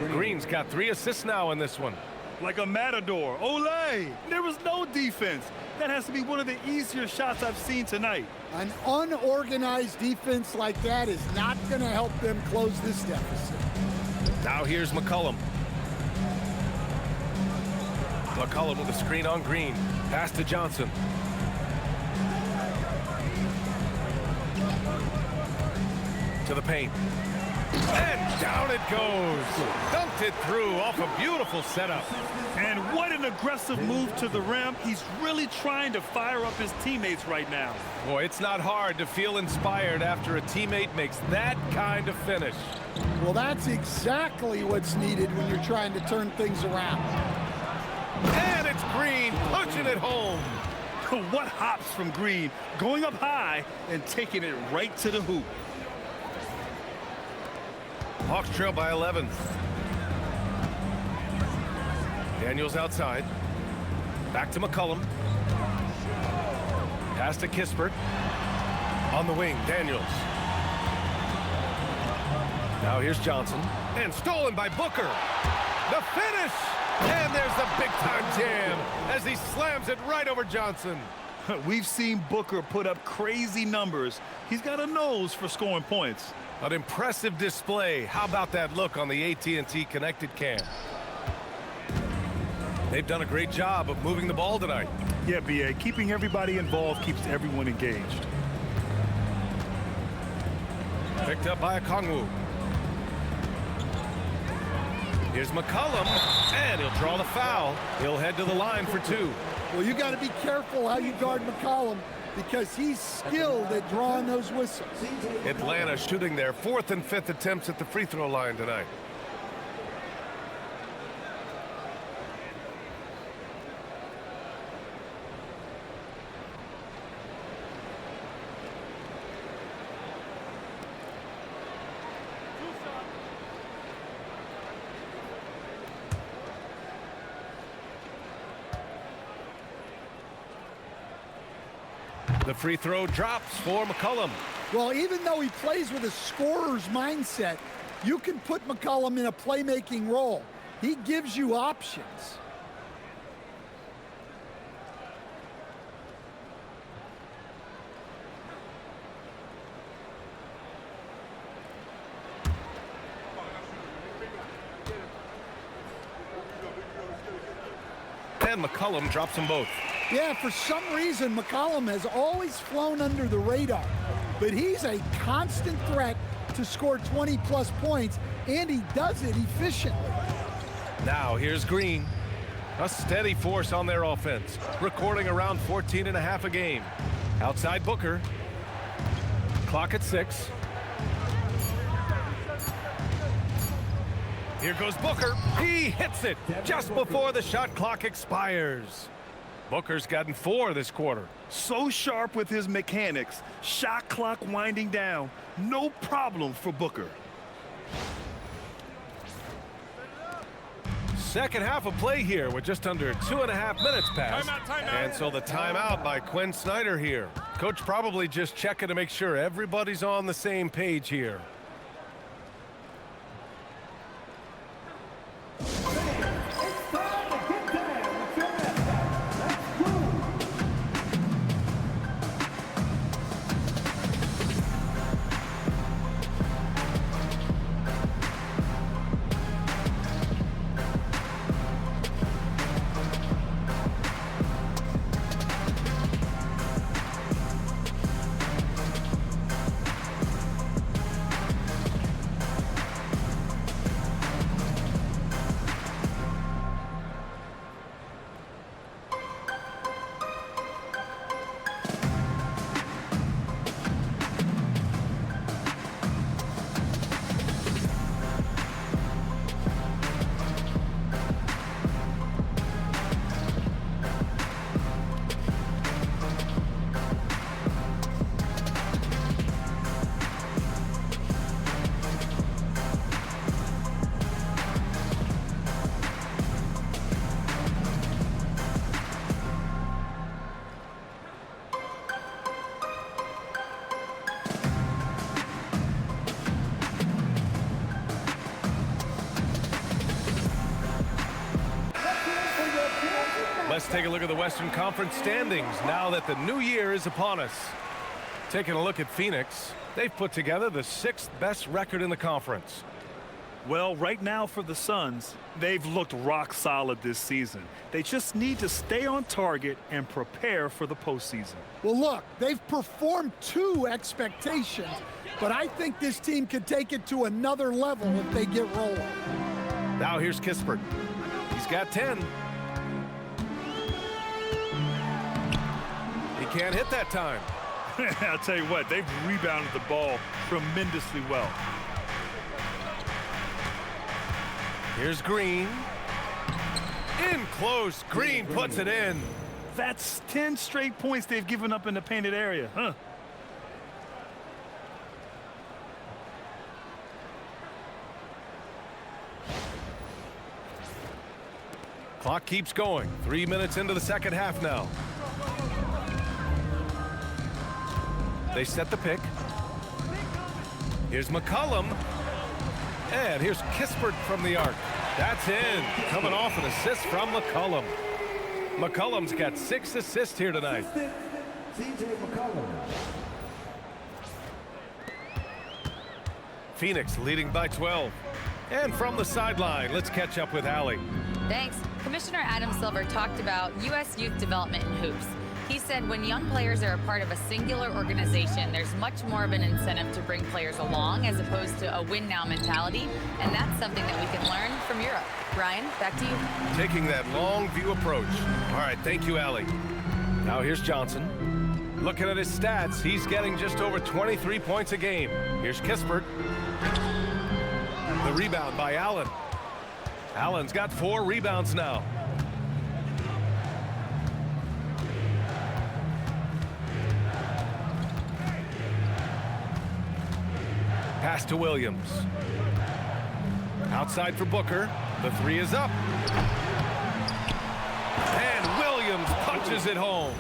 Green's got 3 assists now in this one. Like a matador. Olay! There was no defense. That has to be one of the easier shots I've seen tonight. An unorganized defense like that is not going to help them close this deficit. Now here's McCollum. McCollum with a screen on Green. Pass to Johnson. To the paint. And down it goes. Dumped it through off a beautiful setup. And what an aggressive move to the rim. He's really trying to fire up his teammates right now. Boy, it's not hard to feel inspired after a teammate makes that kind of finish. Well, that's exactly what's needed when you're trying to turn things around. And it's Green punching it home. What hops from Green, going up high and taking it right to the hoop. Hawks trail by 11. Daniels outside. Back to McCollum. Pass to Kispert. On the wing, Daniels. Now here's Johnson. And stolen by Booker. The finish! And there's the big-time jam as he slams it right over Johnson. We've seen Booker put up crazy numbers. He's got a nose for scoring points. An impressive display. How about that look on the AT&T connected cam? They've done a great job of moving the ball tonight. Yeah, B.A. Keeping everybody involved keeps everyone engaged. Picked up by Okongwu. Here's McCollum, and he'll draw the foul. He'll head to the line for 2. Well, you got to be careful how you guard McCollum because he's skilled at drawing those whistles. Atlanta shooting their 4th and 5th attempts at the free throw line tonight. The free throw drops for McCollum. Well, even though he plays with a scorer's mindset, you can put McCollum in a playmaking role. He gives you options. And McCollum drops them both. Yeah, for some reason, McCollum has always flown under the radar, but he's a constant threat to score 20-plus points, and he does it efficiently. Now here's Green. A steady force on their offense, recording around 14.5 a game. Outside Booker. Clock at 6. Here goes Booker. He hits it just before the shot clock expires. Booker's gotten 4 this quarter. So sharp with his mechanics. Shot clock winding down. No problem for Booker. Second half of play here with just under 2.5 minutes passed. Timeout. And so the timeout by Quinn Snyder here. Coach probably just checking to make sure everybody's on the same page here. Let's take a look at the Western Conference standings now that the new year is upon us. Taking a look at Phoenix, they've put together the 6th best record in the conference. Well, right now for the Suns, they've looked rock solid this season. They just need to stay on target and prepare for the postseason. Well, look, they've performed to expectations, but I think this team can take it to another level if they get rolling. Now here's Kispert. He's got 10. He can't hit that time. I'll tell you what, they've rebounded the ball tremendously well. Here's Green. In close. Green puts it in. That's 10 straight points they've given up in the painted area, huh? Clock keeps going. 3 minutes into the second half now. They set the pick. Here's McCollum. And here's Kispert from the arc. That's in. Coming off an assist from McCollum. McCollum's got 6 assists here tonight. Phoenix leading by 12. And from the sideline, let's catch up with Allie. Thanks. Commissioner Adam Silver talked about U.S. youth development in hoops. He said when young players are a part of a singular organization, there's much more of an incentive to bring players along as opposed to a win-now mentality, and that's something that we can learn from Europe. Ryan, back to you. Taking that long view approach. All right, thank you, Allie. Now here's Johnson. Looking at his stats, he's getting just over 23 points a game. Here's Kispert. The rebound by Allen. Allen's got 4 rebounds now. Pass to Williams. Outside for Booker. The 3 is up. And Williams punches it home.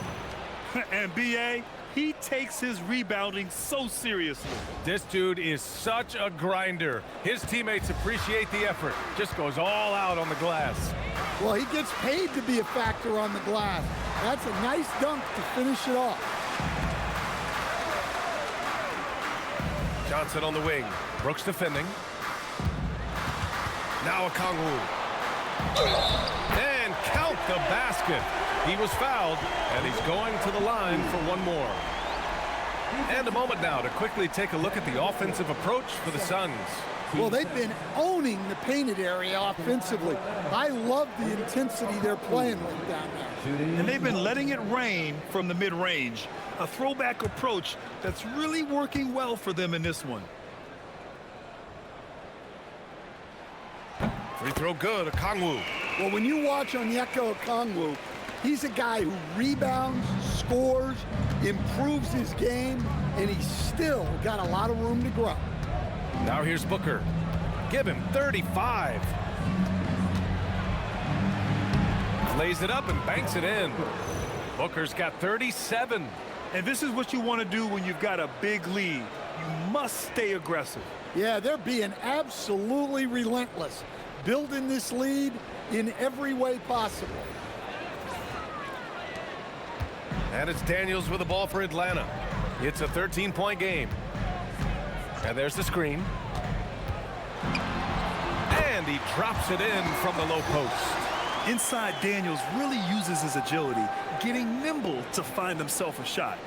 And B.A., he takes his rebounding so seriously. This dude is such a grinder. His teammates appreciate the effort. Just goes all out on the glass. Well, he gets paid to be a factor on the glass. That's a nice dunk to finish it off. Johnson on the wing. Brooks defending. Now Okongwu. And count the basket. He was fouled, and he's going to the line for one more. And a moment now to quickly take a look at the offensive approach for the Suns. Well, they've been owning the painted area offensively. I love the intensity they're playing with down there. And they've been letting it rain from the mid-range. A throwback approach that's really working well for them in this one. Free throw good, Okongwu. Well, when you watch Onyeka Okongwu, he's a guy who rebounds, scores, improves his game, and he's still got a lot of room to grow. Now here's Booker. Give him 35. Lays it up and banks it in. Booker's got 37. And this is what you want to do when you've got a big lead. You must stay aggressive. Yeah, they're being absolutely relentless, building this lead in every way possible. And it's Daniels with the ball for Atlanta. It's a 13-point game. And there's the screen. And he drops it in from the low post. Inside, Daniels really uses his agility, getting nimble to find himself a shot.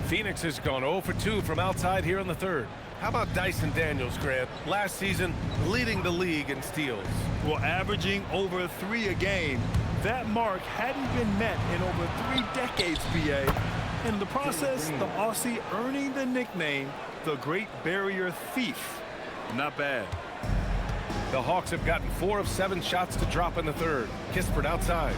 Phoenix has gone 0 for 2 from outside here in the third. How about Dyson Daniels, Grant? Last season, leading the league in steals. Well, averaging over 3 a game. That mark hadn't been met in over 3 decades, BA. In the process, the Aussie earning the nickname, the Great Barrier Thief. Not bad. The Hawks have gotten 4 of 7 shots to drop in the third. Kispert outside.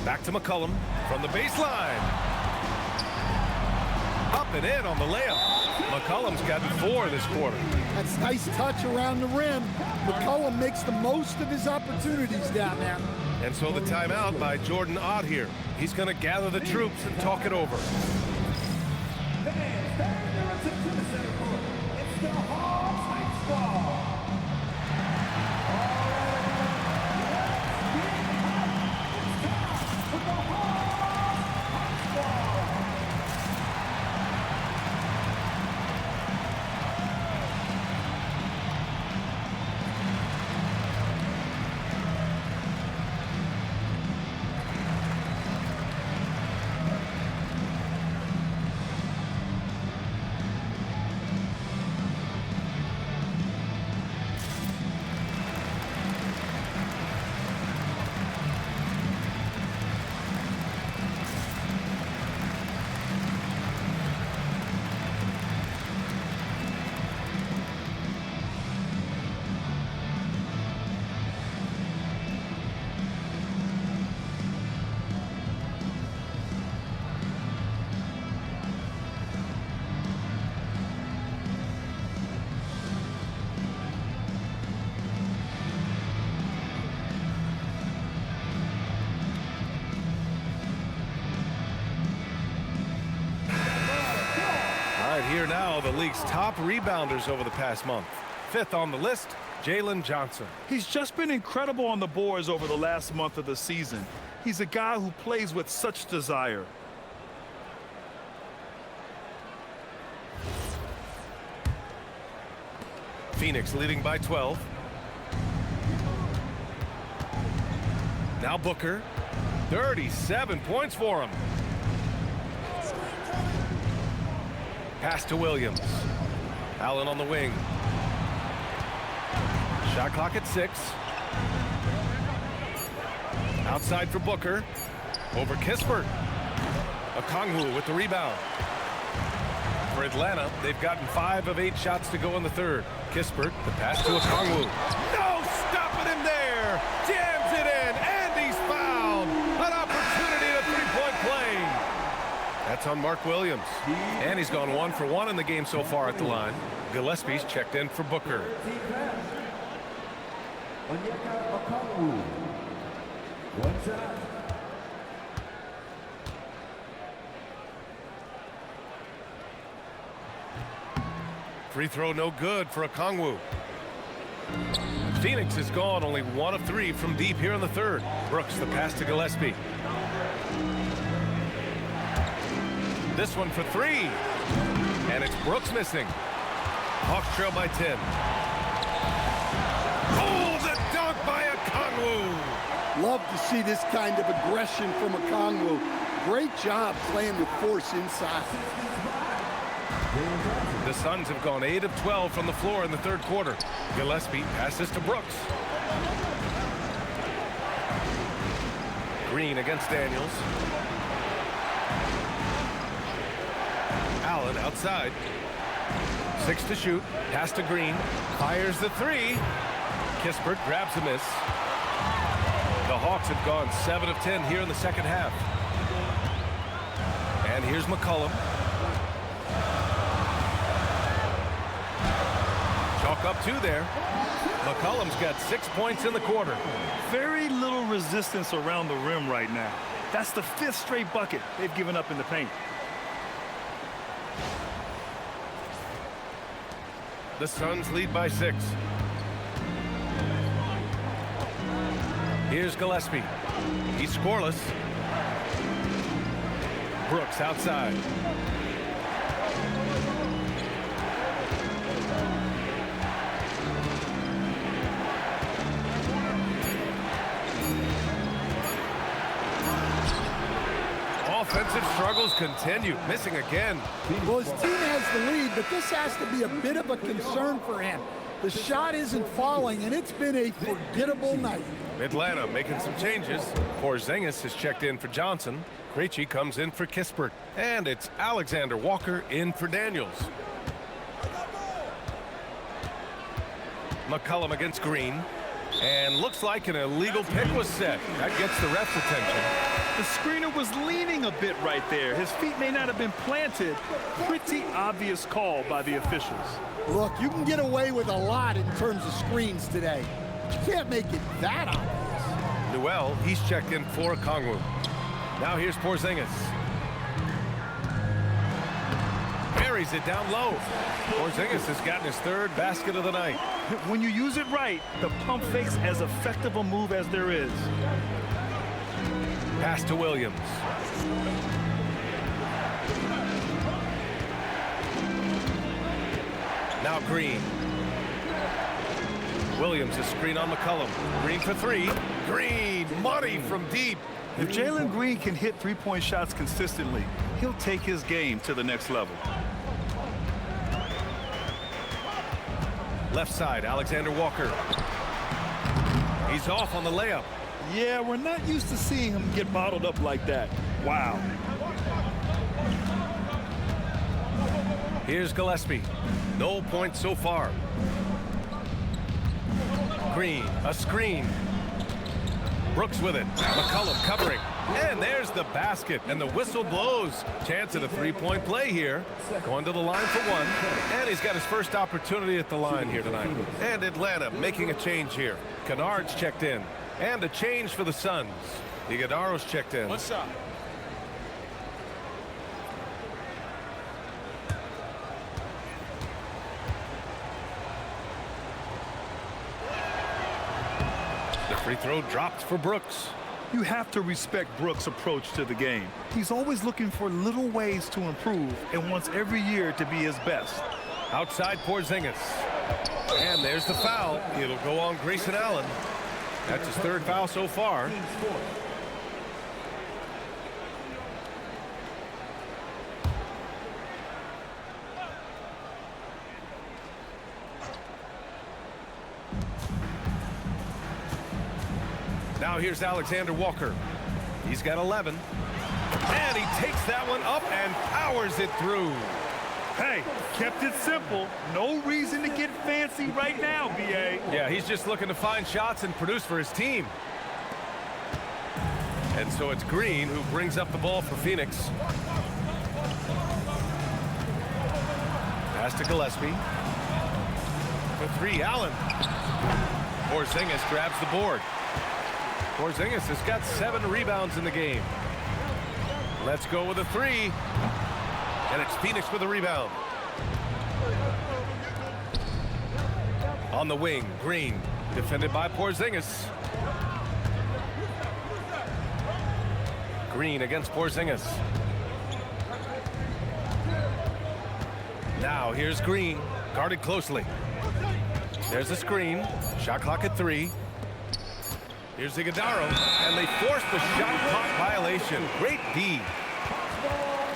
Back to McCollum from the baseline. Up and in on the layup. McCollum's gotten 4 this quarter. That's nice touch around the rim. McCollum makes the most of his opportunities down there. And so the timeout by Jordan Ott here. He's going to gather the troops and talk it over. It's the Hawks ball. Here now, the league's top rebounders over the past month. 5th on the list, Jalen Johnson. He's just been incredible on the boards over the last month of the season. He's a guy who plays with such desire. Phoenix leading by 12. Now Booker. 37 points for him. Pass to Williams. Allen on the wing. Shot clock at 6. Outside for Booker. Over Kispert. Okongwu with the rebound. For Atlanta, they've gotten 5 of 8 shots to go in the third. Kispert, the pass to Okongwu. No stopping him there. Jams it in, and he's fouled. An opportunity at a three-point play. That's on Mark Williams. And he's gone 1 for 1 in the game so far at the line. Gillespie's checked in for Booker. One shot. Free throw no good for Okongwu. Phoenix has gone only 1 of 3 from deep here in the third. Brooks the pass to Gillespie. This one for 3. And it's Brooks missing. Hawks trail by 10. Oh, the dunk by Okongwu. Love to see this kind of aggression from Okongwu. Great job playing with force inside. The Suns have gone 8 of 12 from the floor in the third quarter. Gillespie passes to Brooks. Green against Daniels. Allen outside. 6 to shoot. Pass to Green. Fires the 3. Kispert grabs a miss. The Hawks have gone 7 of 10 here in the second half. And here's McCollum. Hawk up 2 there. McCollum's got 6 points in the quarter. Very little resistance around the rim right now. That's the 5th straight bucket they've given up in the paint. The Suns lead by 6. Here's Gillespie. He's scoreless. Brooks outside. Offensive struggles continue. Missing again. Well, his team has the lead, but this has to be a bit of a concern for him. The shot isn't falling, and it's been a forgettable night. Atlanta making some changes. Porzingis is checked in for Johnson. Krejci comes in for Kispert. And it's Alexander Walker in for Daniels. McCollum against Green. And looks like an illegal pick was set. That gets the ref's attention. The screener was leaning a bit right there. His feet may not have been planted. Pretty obvious call by the officials. Look, you can get away with a lot in terms of screens today. You can't make it that obvious. Newell, he's checked in for Kongwu. Now here's Porzingis. Buries it down low. Porzingis has gotten his 3rd basket of the night. When you use it right, the pump fake's as effective a move as there is. Pass to Williams. Now Green. Williams is screen on McCollum. Green for 3. Green, money from deep. If Jalen Green can hit three-point shots consistently, he'll take his game to the next level. Left side, Alexander Walker. He's off on the layup. Yeah, we're not used to seeing him get bottled up like that. Wow. Here's Gillespie. No points so far. Green, a screen. Brooks with it. McCollum covering. And there's the basket, and the whistle blows. Chance at a 3-point play here. Going to the line for 1. And he's got his first opportunity at the line here tonight. And Atlanta making a change here. Kennard's checked in. And a change for the Suns. Iguodaro's checked in. What's up? The free throw dropped for Brooks. You have to respect Brooks' approach to the game. He's always looking for little ways to improve and wants every year to be his best. Outside Porzingis. And there's the foul. It'll go on Grayson Allen. That's his 3rd foul so far. Now here's Alexander Walker. He's got 11. And he takes that one up and powers it through. Hey, kept it simple. No reason to get fancy right now, B.A. Yeah, he's just looking to find shots and produce for his team. And so it's Green who brings up the ball for Phoenix. Pass to Gillespie. For 3, Allen. Porzingis grabs the board. Porzingis has got 7 rebounds in the game. Let's go with a 3. And it's Phoenix with a rebound. On the wing, Green, defended by Porzingis. Green against Porzingis. Now here's Green, guarded closely. There's a screen, shot clock at 3. Here's Iguodaro, and they force the shot clock violation. Great D.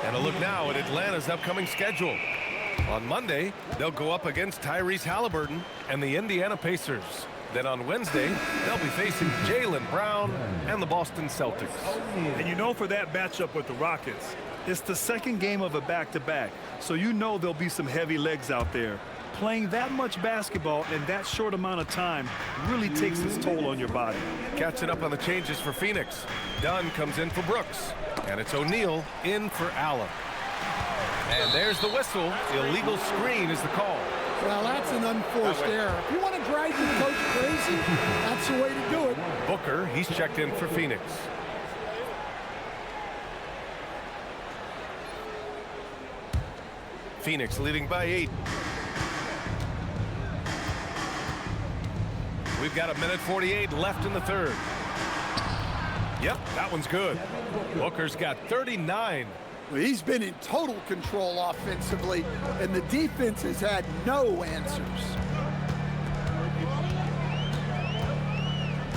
And a look now at Atlanta's upcoming schedule. On Monday, they'll go up against Tyrese Halliburton and the Indiana Pacers. Then on Wednesday, they'll be facing Jaylen Brown and the Boston Celtics. And you know, for that matchup with the Rockets, it's the 2nd game of a back-to-back, so you know there'll be some heavy legs out there. Playing that much basketball in that short amount of time really takes its toll on your body. Catching up on the changes for Phoenix. Dunn comes in for Brooks. And it's O'Neal in for Allen. And there's the whistle. Illegal screen is the call. Well, that's an unforced error. If you want to drive your coach crazy, that's the way to do it. Booker, he's checked in for Phoenix. Phoenix leading by 8. We've got 1:48 left in the third. Yep, that one's good. Booker's got 39. He's been in total control offensively, and the defense has had no answers.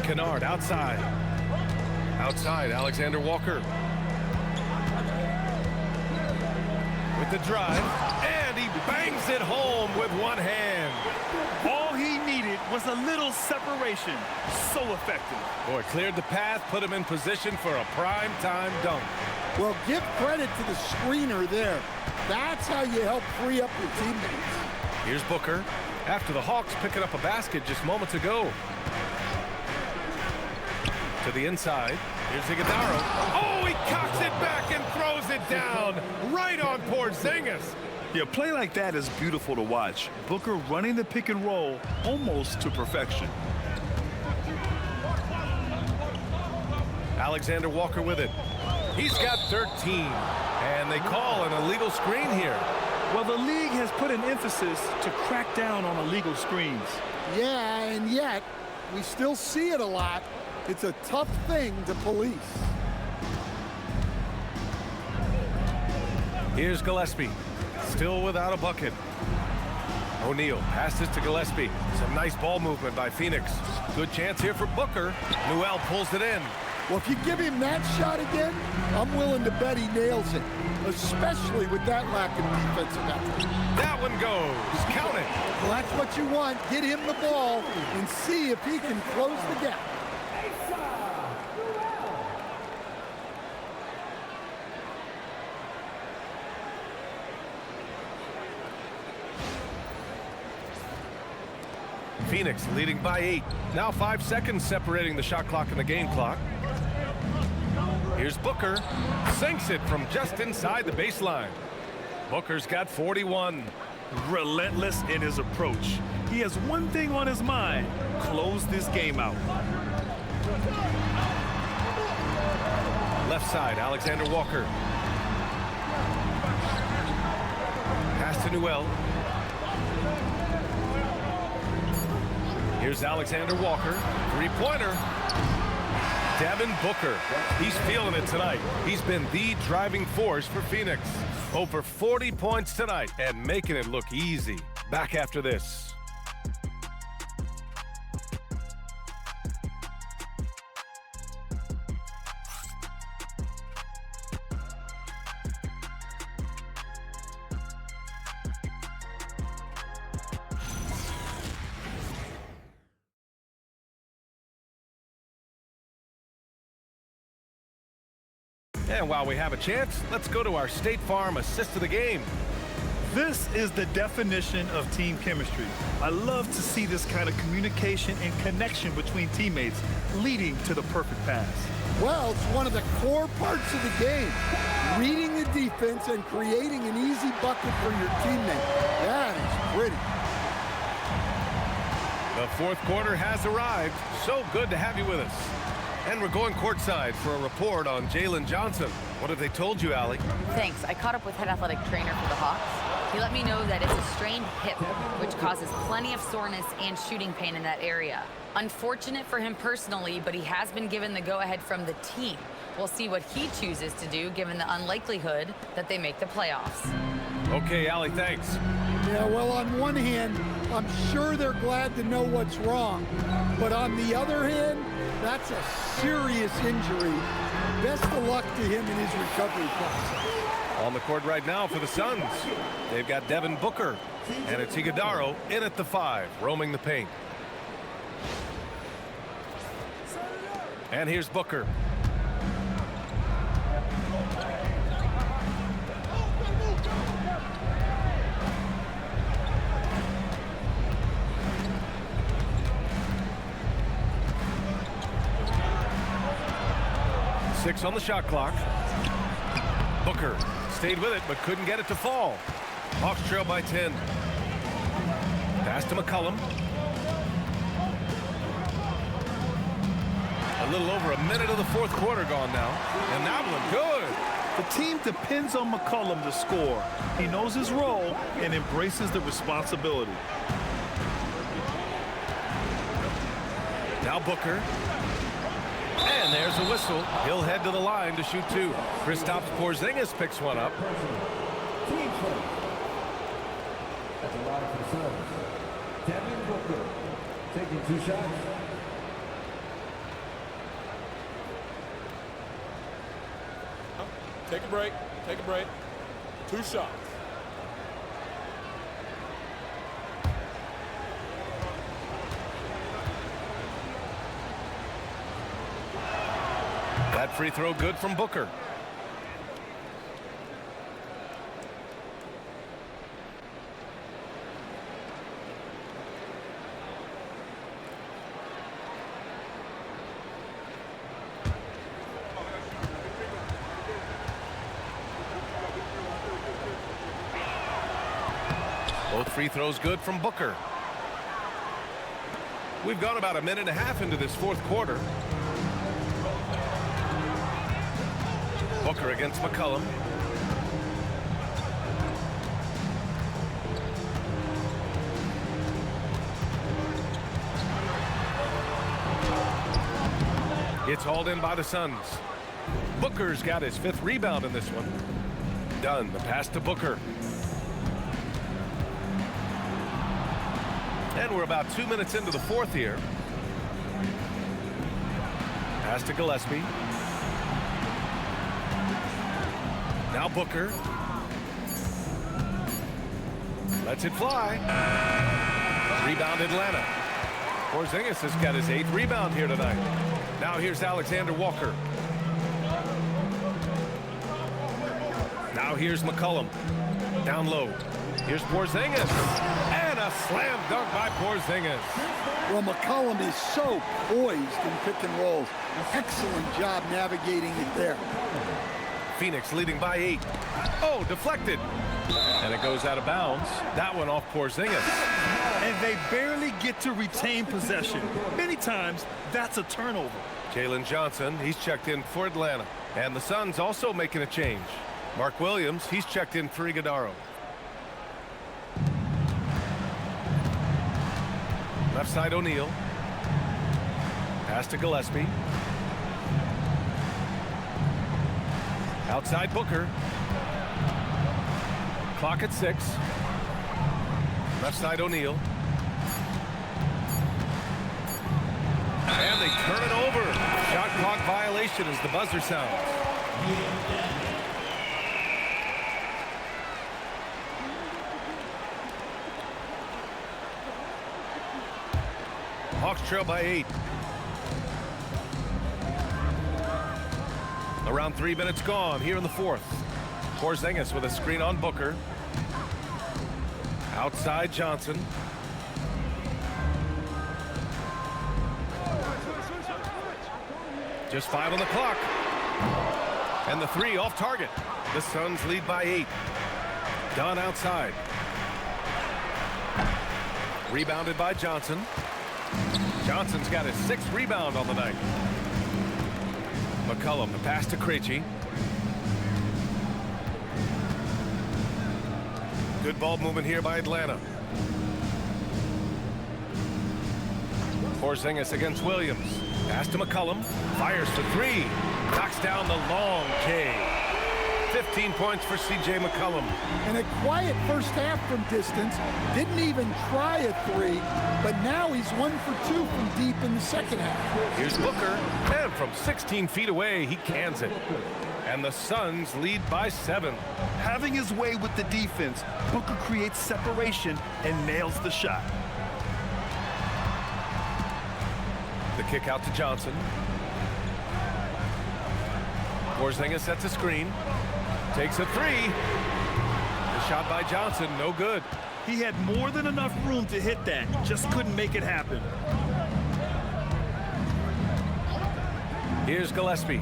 Kennard outside. Outside, Alexander Walker. With the drive, and he bangs it home with one hand. All he needed was a little separation. So effective. Boy, cleared the path, put him in position for a prime-time dunk. Well, give credit to the screener there. That's how you help free up your teammates. Here's Booker. After the Hawks picking up a basket just moments ago. To the inside. Here's Iguodala. Oh, he cocks it back and throws it down. Right on Porzingis. Yeah, a play like that is beautiful to watch. Booker running the pick and roll almost to perfection. Alexander Walker with it. He's got 13. And they call an illegal screen here. Well, the league has put an emphasis to crack down on illegal screens. Yeah, and yet, we still see it a lot. It's a tough thing to police. Here's Gillespie. Still without a bucket. O'Neal passes to Gillespie. Some nice ball movement by Phoenix. Good chance here for Booker. Newell pulls it in. Well, if you give him that shot again, I'm willing to bet he nails it, especially with that lack of defensive effort. That one goes. Count it. Well, that's what you want. Get him the ball and see if he can close the gap. Phoenix leading by 8. Now 5 seconds separating the shot clock and the game clock. Here's Booker. Sinks it from just inside the baseline. Booker's got 41. Relentless in his approach. He has one thing on his mind. Close this game out. Left side, Alexander Walker. Pass to Newell. Here's Alexander Walker. Three-pointer. Devin Booker. He's feeling it tonight. He's been the driving force for Phoenix. Over 40 points tonight and making it look easy. Back after this. And while we have a chance, let's go to our State Farm assist of the game. This is the definition of team chemistry. I love to see this kind of communication and connection between teammates leading to the perfect pass. Well, it's one of the core parts of the game. Reading the defense and creating an easy bucket for your teammate. That is pretty. The fourth quarter has arrived. So good to have you with us. And we're going courtside for a report on Jalen Johnson. What have they told you, Allie? Thanks. I caught up with head athletic trainer for the Hawks. He let me know that it's a strained hip, which causes plenty of soreness and shooting pain in that area. Unfortunate for him personally, but he has been given the go-ahead from the team. We'll see what he chooses to do, given the unlikelihood that they make the playoffs. Okay, Allie, thanks. Yeah, well, on one hand, I'm sure they're glad to know what's wrong. But on the other hand, that's a serious injury. Best of luck to him in his recovery process. On the court right now for the Suns, they've got Devin Booker, and it's Iguodala in at the 5, roaming the paint. And here's Booker. Six on the shot clock. Booker stayed with it, but couldn't get it to fall. Hawks trail by 10. Pass to McCollum. A little over a minute of the fourth quarter gone now. And that one good. The team depends on McCollum to score. He knows his role and embraces the responsibility. Now Booker. And there's a whistle. He'll head to the line to shoot two. Kristaps Porzingis picks one up. Team first. At the line for the Suns, Devin Booker taking 2 shots. Take a break. Take a break. 2 shots. That free throw good from Booker. Both free throws good from Booker. We've gone about a minute and a half into this fourth quarter. Booker against McCollum. It's hauled in by the Suns. Booker's got his 5th rebound in this one. Done. The pass to Booker. And we're about 2 minutes into the fourth here. Pass to Gillespie. Now Booker. Lets it fly. Rebound Atlanta. Porzingis has got his 8th rebound here tonight. Now here's Alexander Walker. Now here's McCollum. Down low. Here's Porzingis. And a slam dunk by Porzingis. Well, McCollum is so poised in pick and rolls. Excellent job navigating it there. Phoenix leading by 8. Oh, deflected. And it goes out of bounds. That one off Porzingis. And they barely get to retain possession. Many times, that's a turnover. Jalen Johnson, he's checked in for Atlanta. And the Suns also making a change. Mark Williams, he's checked in for Iguodaro. Left side O'Neal. Pass to Gillespie. Outside Booker. Clock at 6. Left side O'Neal. And they turn it over. Shot clock violation as the buzzer sounds. Hawks trail by 8. Around 3 minutes gone here in the fourth. Porzingis with a screen on Booker. Outside Johnson. Just 5 on the clock. And the 3 off target. The Suns lead by 8. Dunn outside. Rebounded by Johnson. Johnson's got his 6th rebound on the night. McCollum, the pass to Krejci. Good ball movement here by Atlanta. Porzingis against Williams. Pass to McCollum. Fires for 3. Knocks down the long K. 15 points for C.J. McCollum. And a quiet first half from distance. Didn't even try a 3, but now he's 1 for 2 from deep in the second half. Here's Booker, and from 16 feet away, he cans it. And the Suns lead by 7. Having his way with the defense, Booker creates separation and nails the shot. The kick out to Johnson. Porzingis sets a screen. Takes a 3. The shot by Johnson, no good. He had more than enough room to hit that, just couldn't make it happen. Here's Gillespie.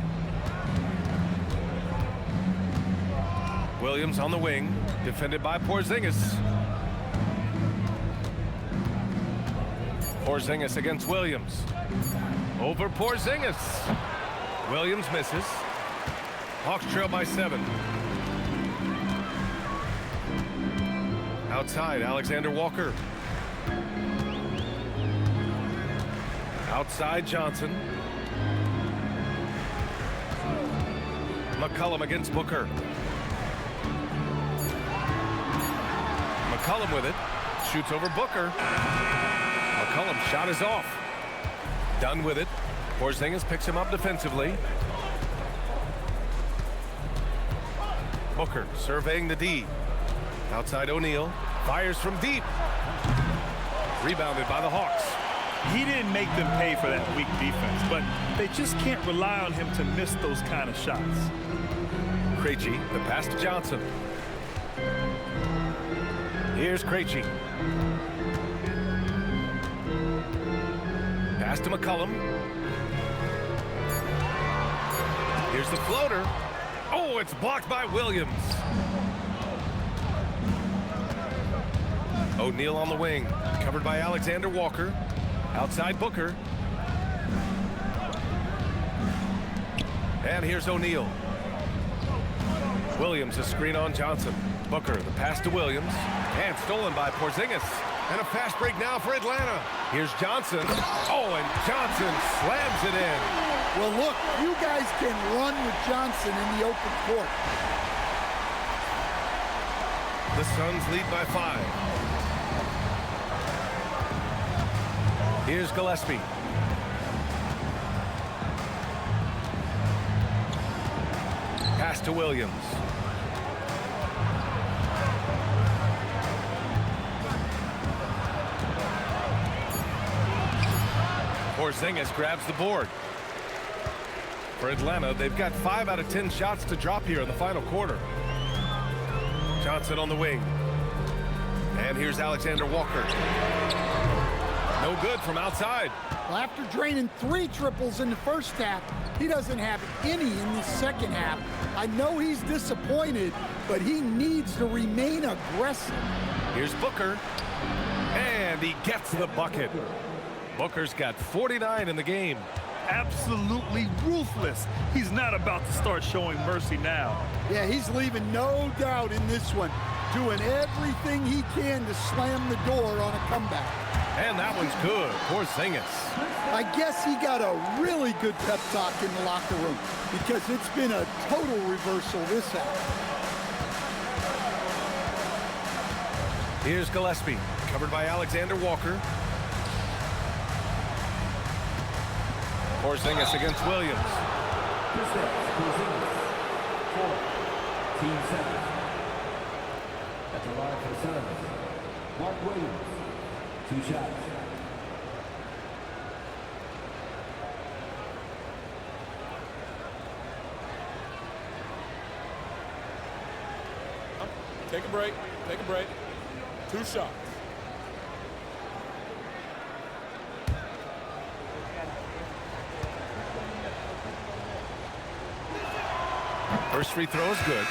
Williams on the wing, defended by Porzingis. Porzingis against Williams. Over Porzingis. Williams misses. Hawks trail by 7. Outside, Alexander Walker. Outside, Johnson. McCollum against Booker. McCollum with it. Shoots over Booker. McCollum's shot is off. Done with it. Porzingis picks him up defensively. Booker surveying the D. Outside O'Neal. Fires from deep. Rebounded by the Hawks. He didn't make them pay for that weak defense, but they just can't rely on him to miss those kind of shots. Krejci, the pass to Johnson. Here's Krejci. Pass to McCollum. Here's the floater. Oh, it's blocked by Williams. O'Neal on the wing, covered by Alexander Walker. Outside Booker. And here's O'Neal. Williams, a screen on Johnson. Booker, the pass to Williams. And stolen by Porzingis. And a fast break now for Atlanta. Here's Johnson. Oh, and Johnson slams it in. Well, look, you guys can run with Johnson in the open court. The Suns lead by 5. Here's Gillespie. Pass to Williams. Porzingis grabs the board. For Atlanta, they've got 5 out of 10 shots to drop here in the final quarter. Johnson on the wing. And here's Alexander Walker. No good from outside. Well, after draining 3 triples in the first half, he doesn't have any in the second half. I know he's disappointed, but he needs to remain aggressive. Here's Booker. And he gets the bucket. Booker's got 49 in the game. Absolutely ruthless. He's not about to start showing mercy now. Yeah, he's leaving no doubt in this one, doing everything he can to slam the door on a comeback. And that one's good. Porzingis. I guess he got a really good pep talk in the locker room because it's been a total reversal this half. Here's Gillespie, covered by Alexander Walker. Porzingis against Williams. Team 7. At the line for the SUNS, Mark Williams. 2 shots. Take a break. Take a break. 2 shots. First free throw is good.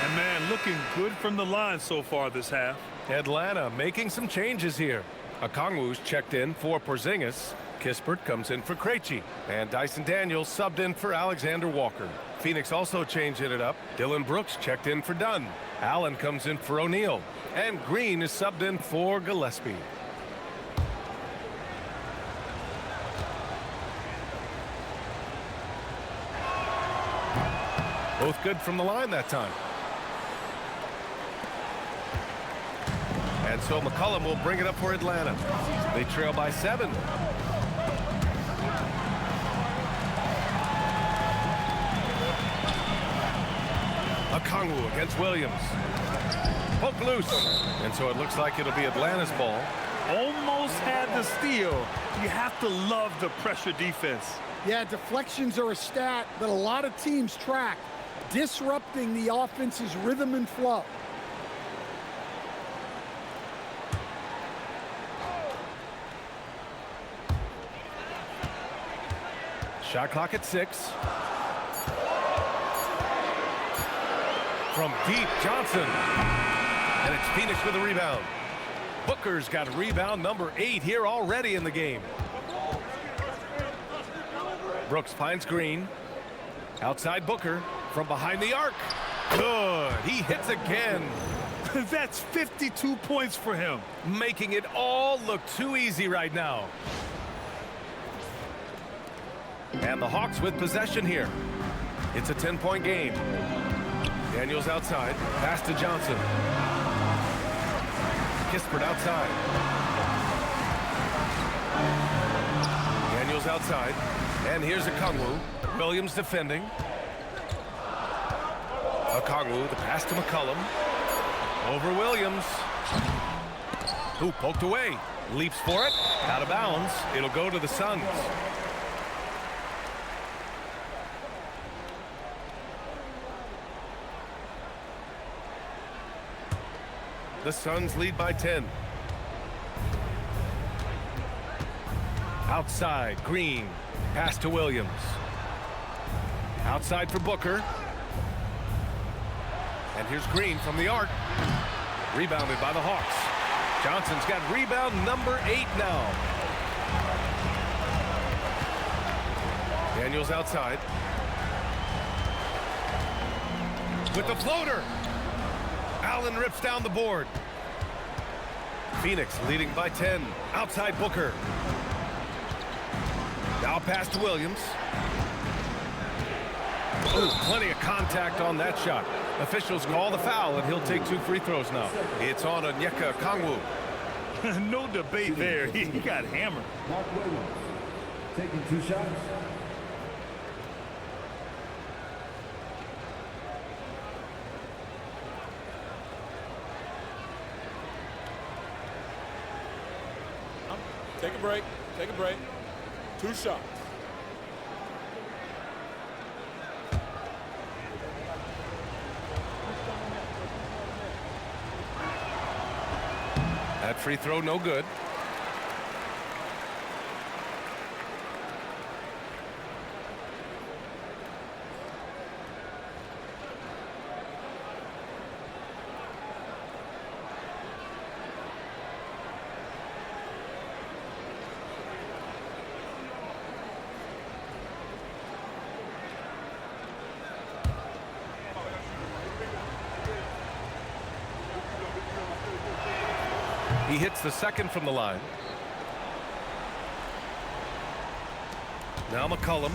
And man, looking good from the line so far this half. Atlanta making some changes here. Okongwu's checked in for Porzingis. Kispert comes in for Krejci. And Dyson Daniels subbed in for Alexander Walker. Phoenix also changing it up. Dillon Brooks checked in for Dunn. Allen comes in for O'Neal. And Green is subbed in for Gillespie. Both good from the line that time. And so McCollum will bring it up for Atlanta. They trail by 7. Okongwu against Williams. Poke loose. And so it looks like it'll be Atlanta's ball. Almost had the steal. You have to love the pressure defense. Yeah, deflections are a stat that a lot of teams track, disrupting the offense's rhythm and flow. Shot clock at 6. From deep, Johnson. And it's Phoenix with a rebound. Booker's got rebound number 8 here already in the game. Brooks finds Green. Outside Booker from behind the arc. Good. He hits again. That's 52 points for him. Making it all look too easy right now. And the Hawks with possession here. It's a 10-point game. Daniels outside. Pass to Johnson. Kispert outside. Daniels outside. And here's Okongwu. Williams defending. Okongwu, the pass to McCollum. Over Williams. Who poked away. Leaps for it. Out of bounds. It'll go to the Suns. The Suns lead by 10. Outside, Green. Pass to Williams. Outside for Booker. And here's Green from the arc. Rebounded by the Hawks. Johnson's got rebound number 8 now. Daniels outside. With the floater. Allen rips down the board. Phoenix leading by 10. Outside Booker. Now pass to Williams. Ooh, plenty of contact on that shot. Officials call the foul, and he'll take 2 free throws now. It's on Onyeka Okongwu. No debate there. He got hammered. Mark Williams taking 2 shots. Take a break. Take a break. 2 shots. That free throw no good. He hits the second from the line. Now McCollum.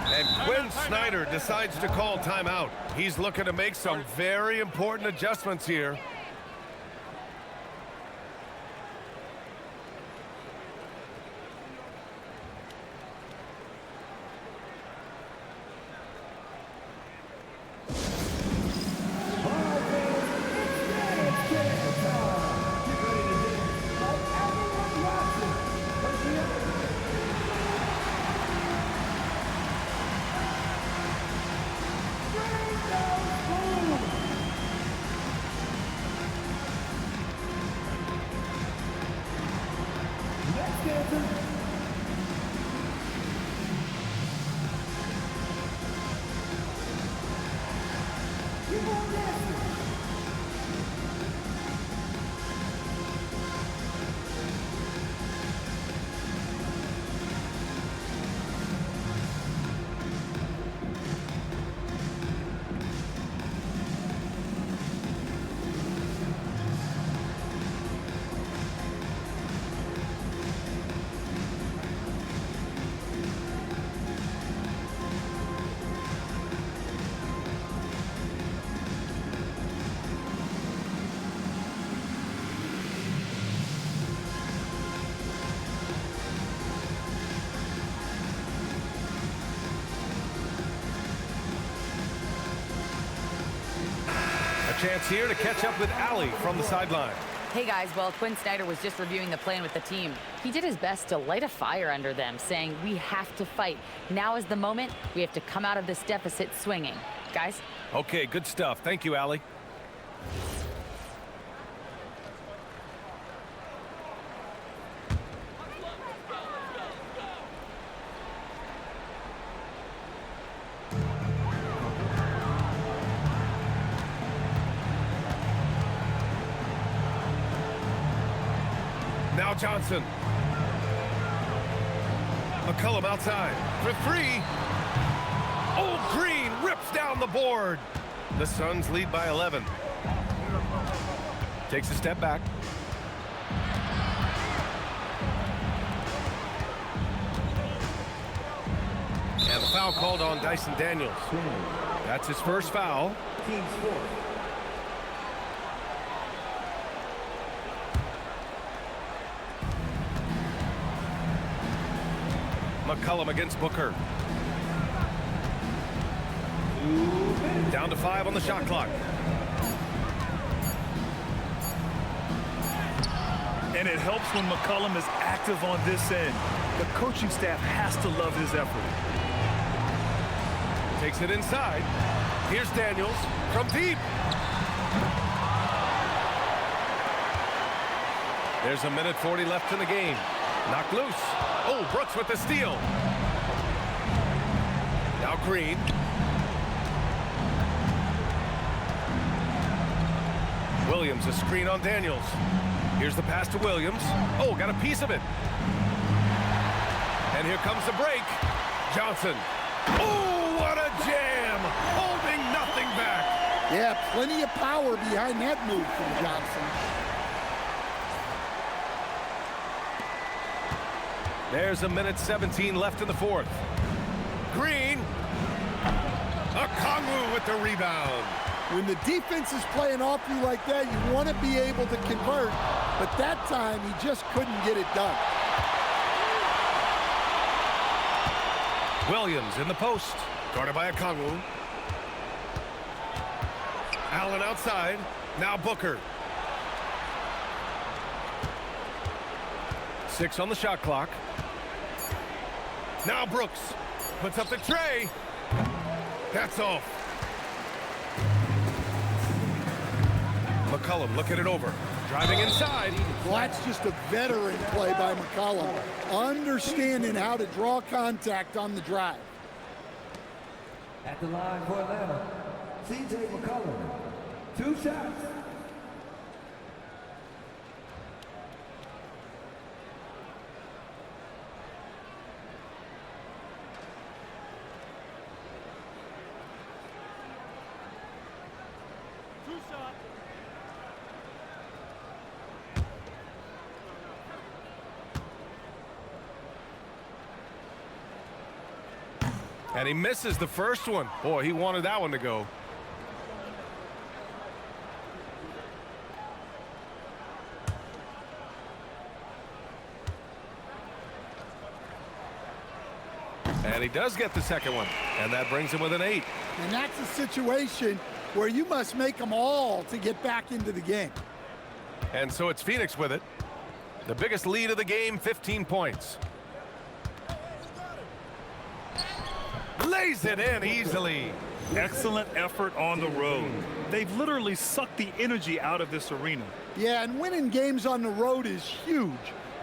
And Quinn Snyder decides to call timeout. He's looking to make some very important adjustments here. Chance here to catch up with Allie from the sideline. Hey guys, well, Quinn Snyder was just reviewing the plan with the team. He did his best to light a fire under them, saying we have to fight. Now is the moment. We have to come out of this deficit swinging. Guys? Okay, good stuff. Thank you, Allie. Johnson. McCollum outside for three. Oh, Green rips down the board. The Suns lead by 11. Takes a step back. And the foul called on Dyson Daniels. That's his first foul. Team sport. McCollum against Booker. Down to 5 on the shot clock. And it helps when McCollum is active on this end. The coaching staff has to love his effort. Takes it inside. Here's Daniels from deep. There's a minute 40 left in the game. Knocked loose. Oh, Brooks with the steal. Now Green. Williams, a screen on Daniels. Here's the pass to Williams. Oh, got a piece of it. And here comes the break. Johnson. Oh, what a jam! Holding nothing back. Yeah, plenty of power behind that move from Johnson. There's a minute 17 left in the fourth. Green. Okongwu with the rebound. When the defense is playing off you like that, you want to be able to convert. But that time, he just couldn't get it done. Williams in the post. Guarded by Okongwu. Allen outside. Now Booker. 6 on the shot clock. Now Brooks puts up the Trae. That's off. McCollum looking it over. Driving inside. Well, that's just a veteran play by McCollum. Understanding how to draw contact on the drive. At the line for Atlanta, C.J. McCollum. 2 shots. And he misses the first one. Boy, he wanted that one to go. And he does get the second one. And that brings him with an 8. And that's a situation where you must make them all to get back into the game. And so it's Phoenix with it. The biggest lead of the game, 15 points. Lays it in easily. Excellent effort on the road. They've literally sucked the energy out of this arena. Yeah, and winning games on the road is huge,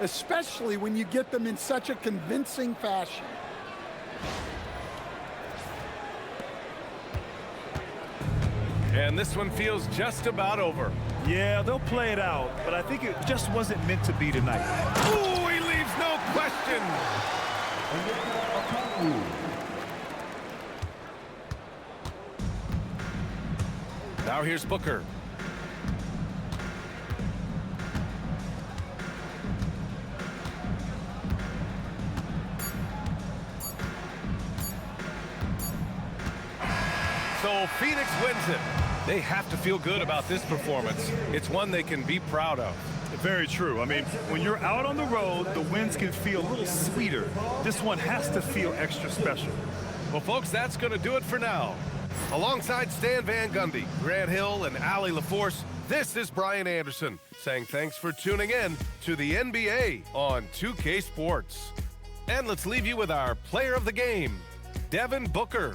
especially when you get them in such a convincing fashion. And this one feels just about over. Yeah, they'll play it out, but I think it just wasn't meant to be tonight. Ooh, he leaves no question. Now here's Booker. So Phoenix wins it. They have to feel good about this performance. It's one they can be proud of. Very true. I mean, when you're out on the road, the wins can feel a little sweeter. This one has to feel extra special. Well, folks, that's going to do it for now. Alongside Stan Van Gundy, Grant Hill, and Allie LaForce, this is Brian Anderson saying thanks for tuning in to the NBA on 2K Sports. And let's leave you with our player of the game, Devin Booker.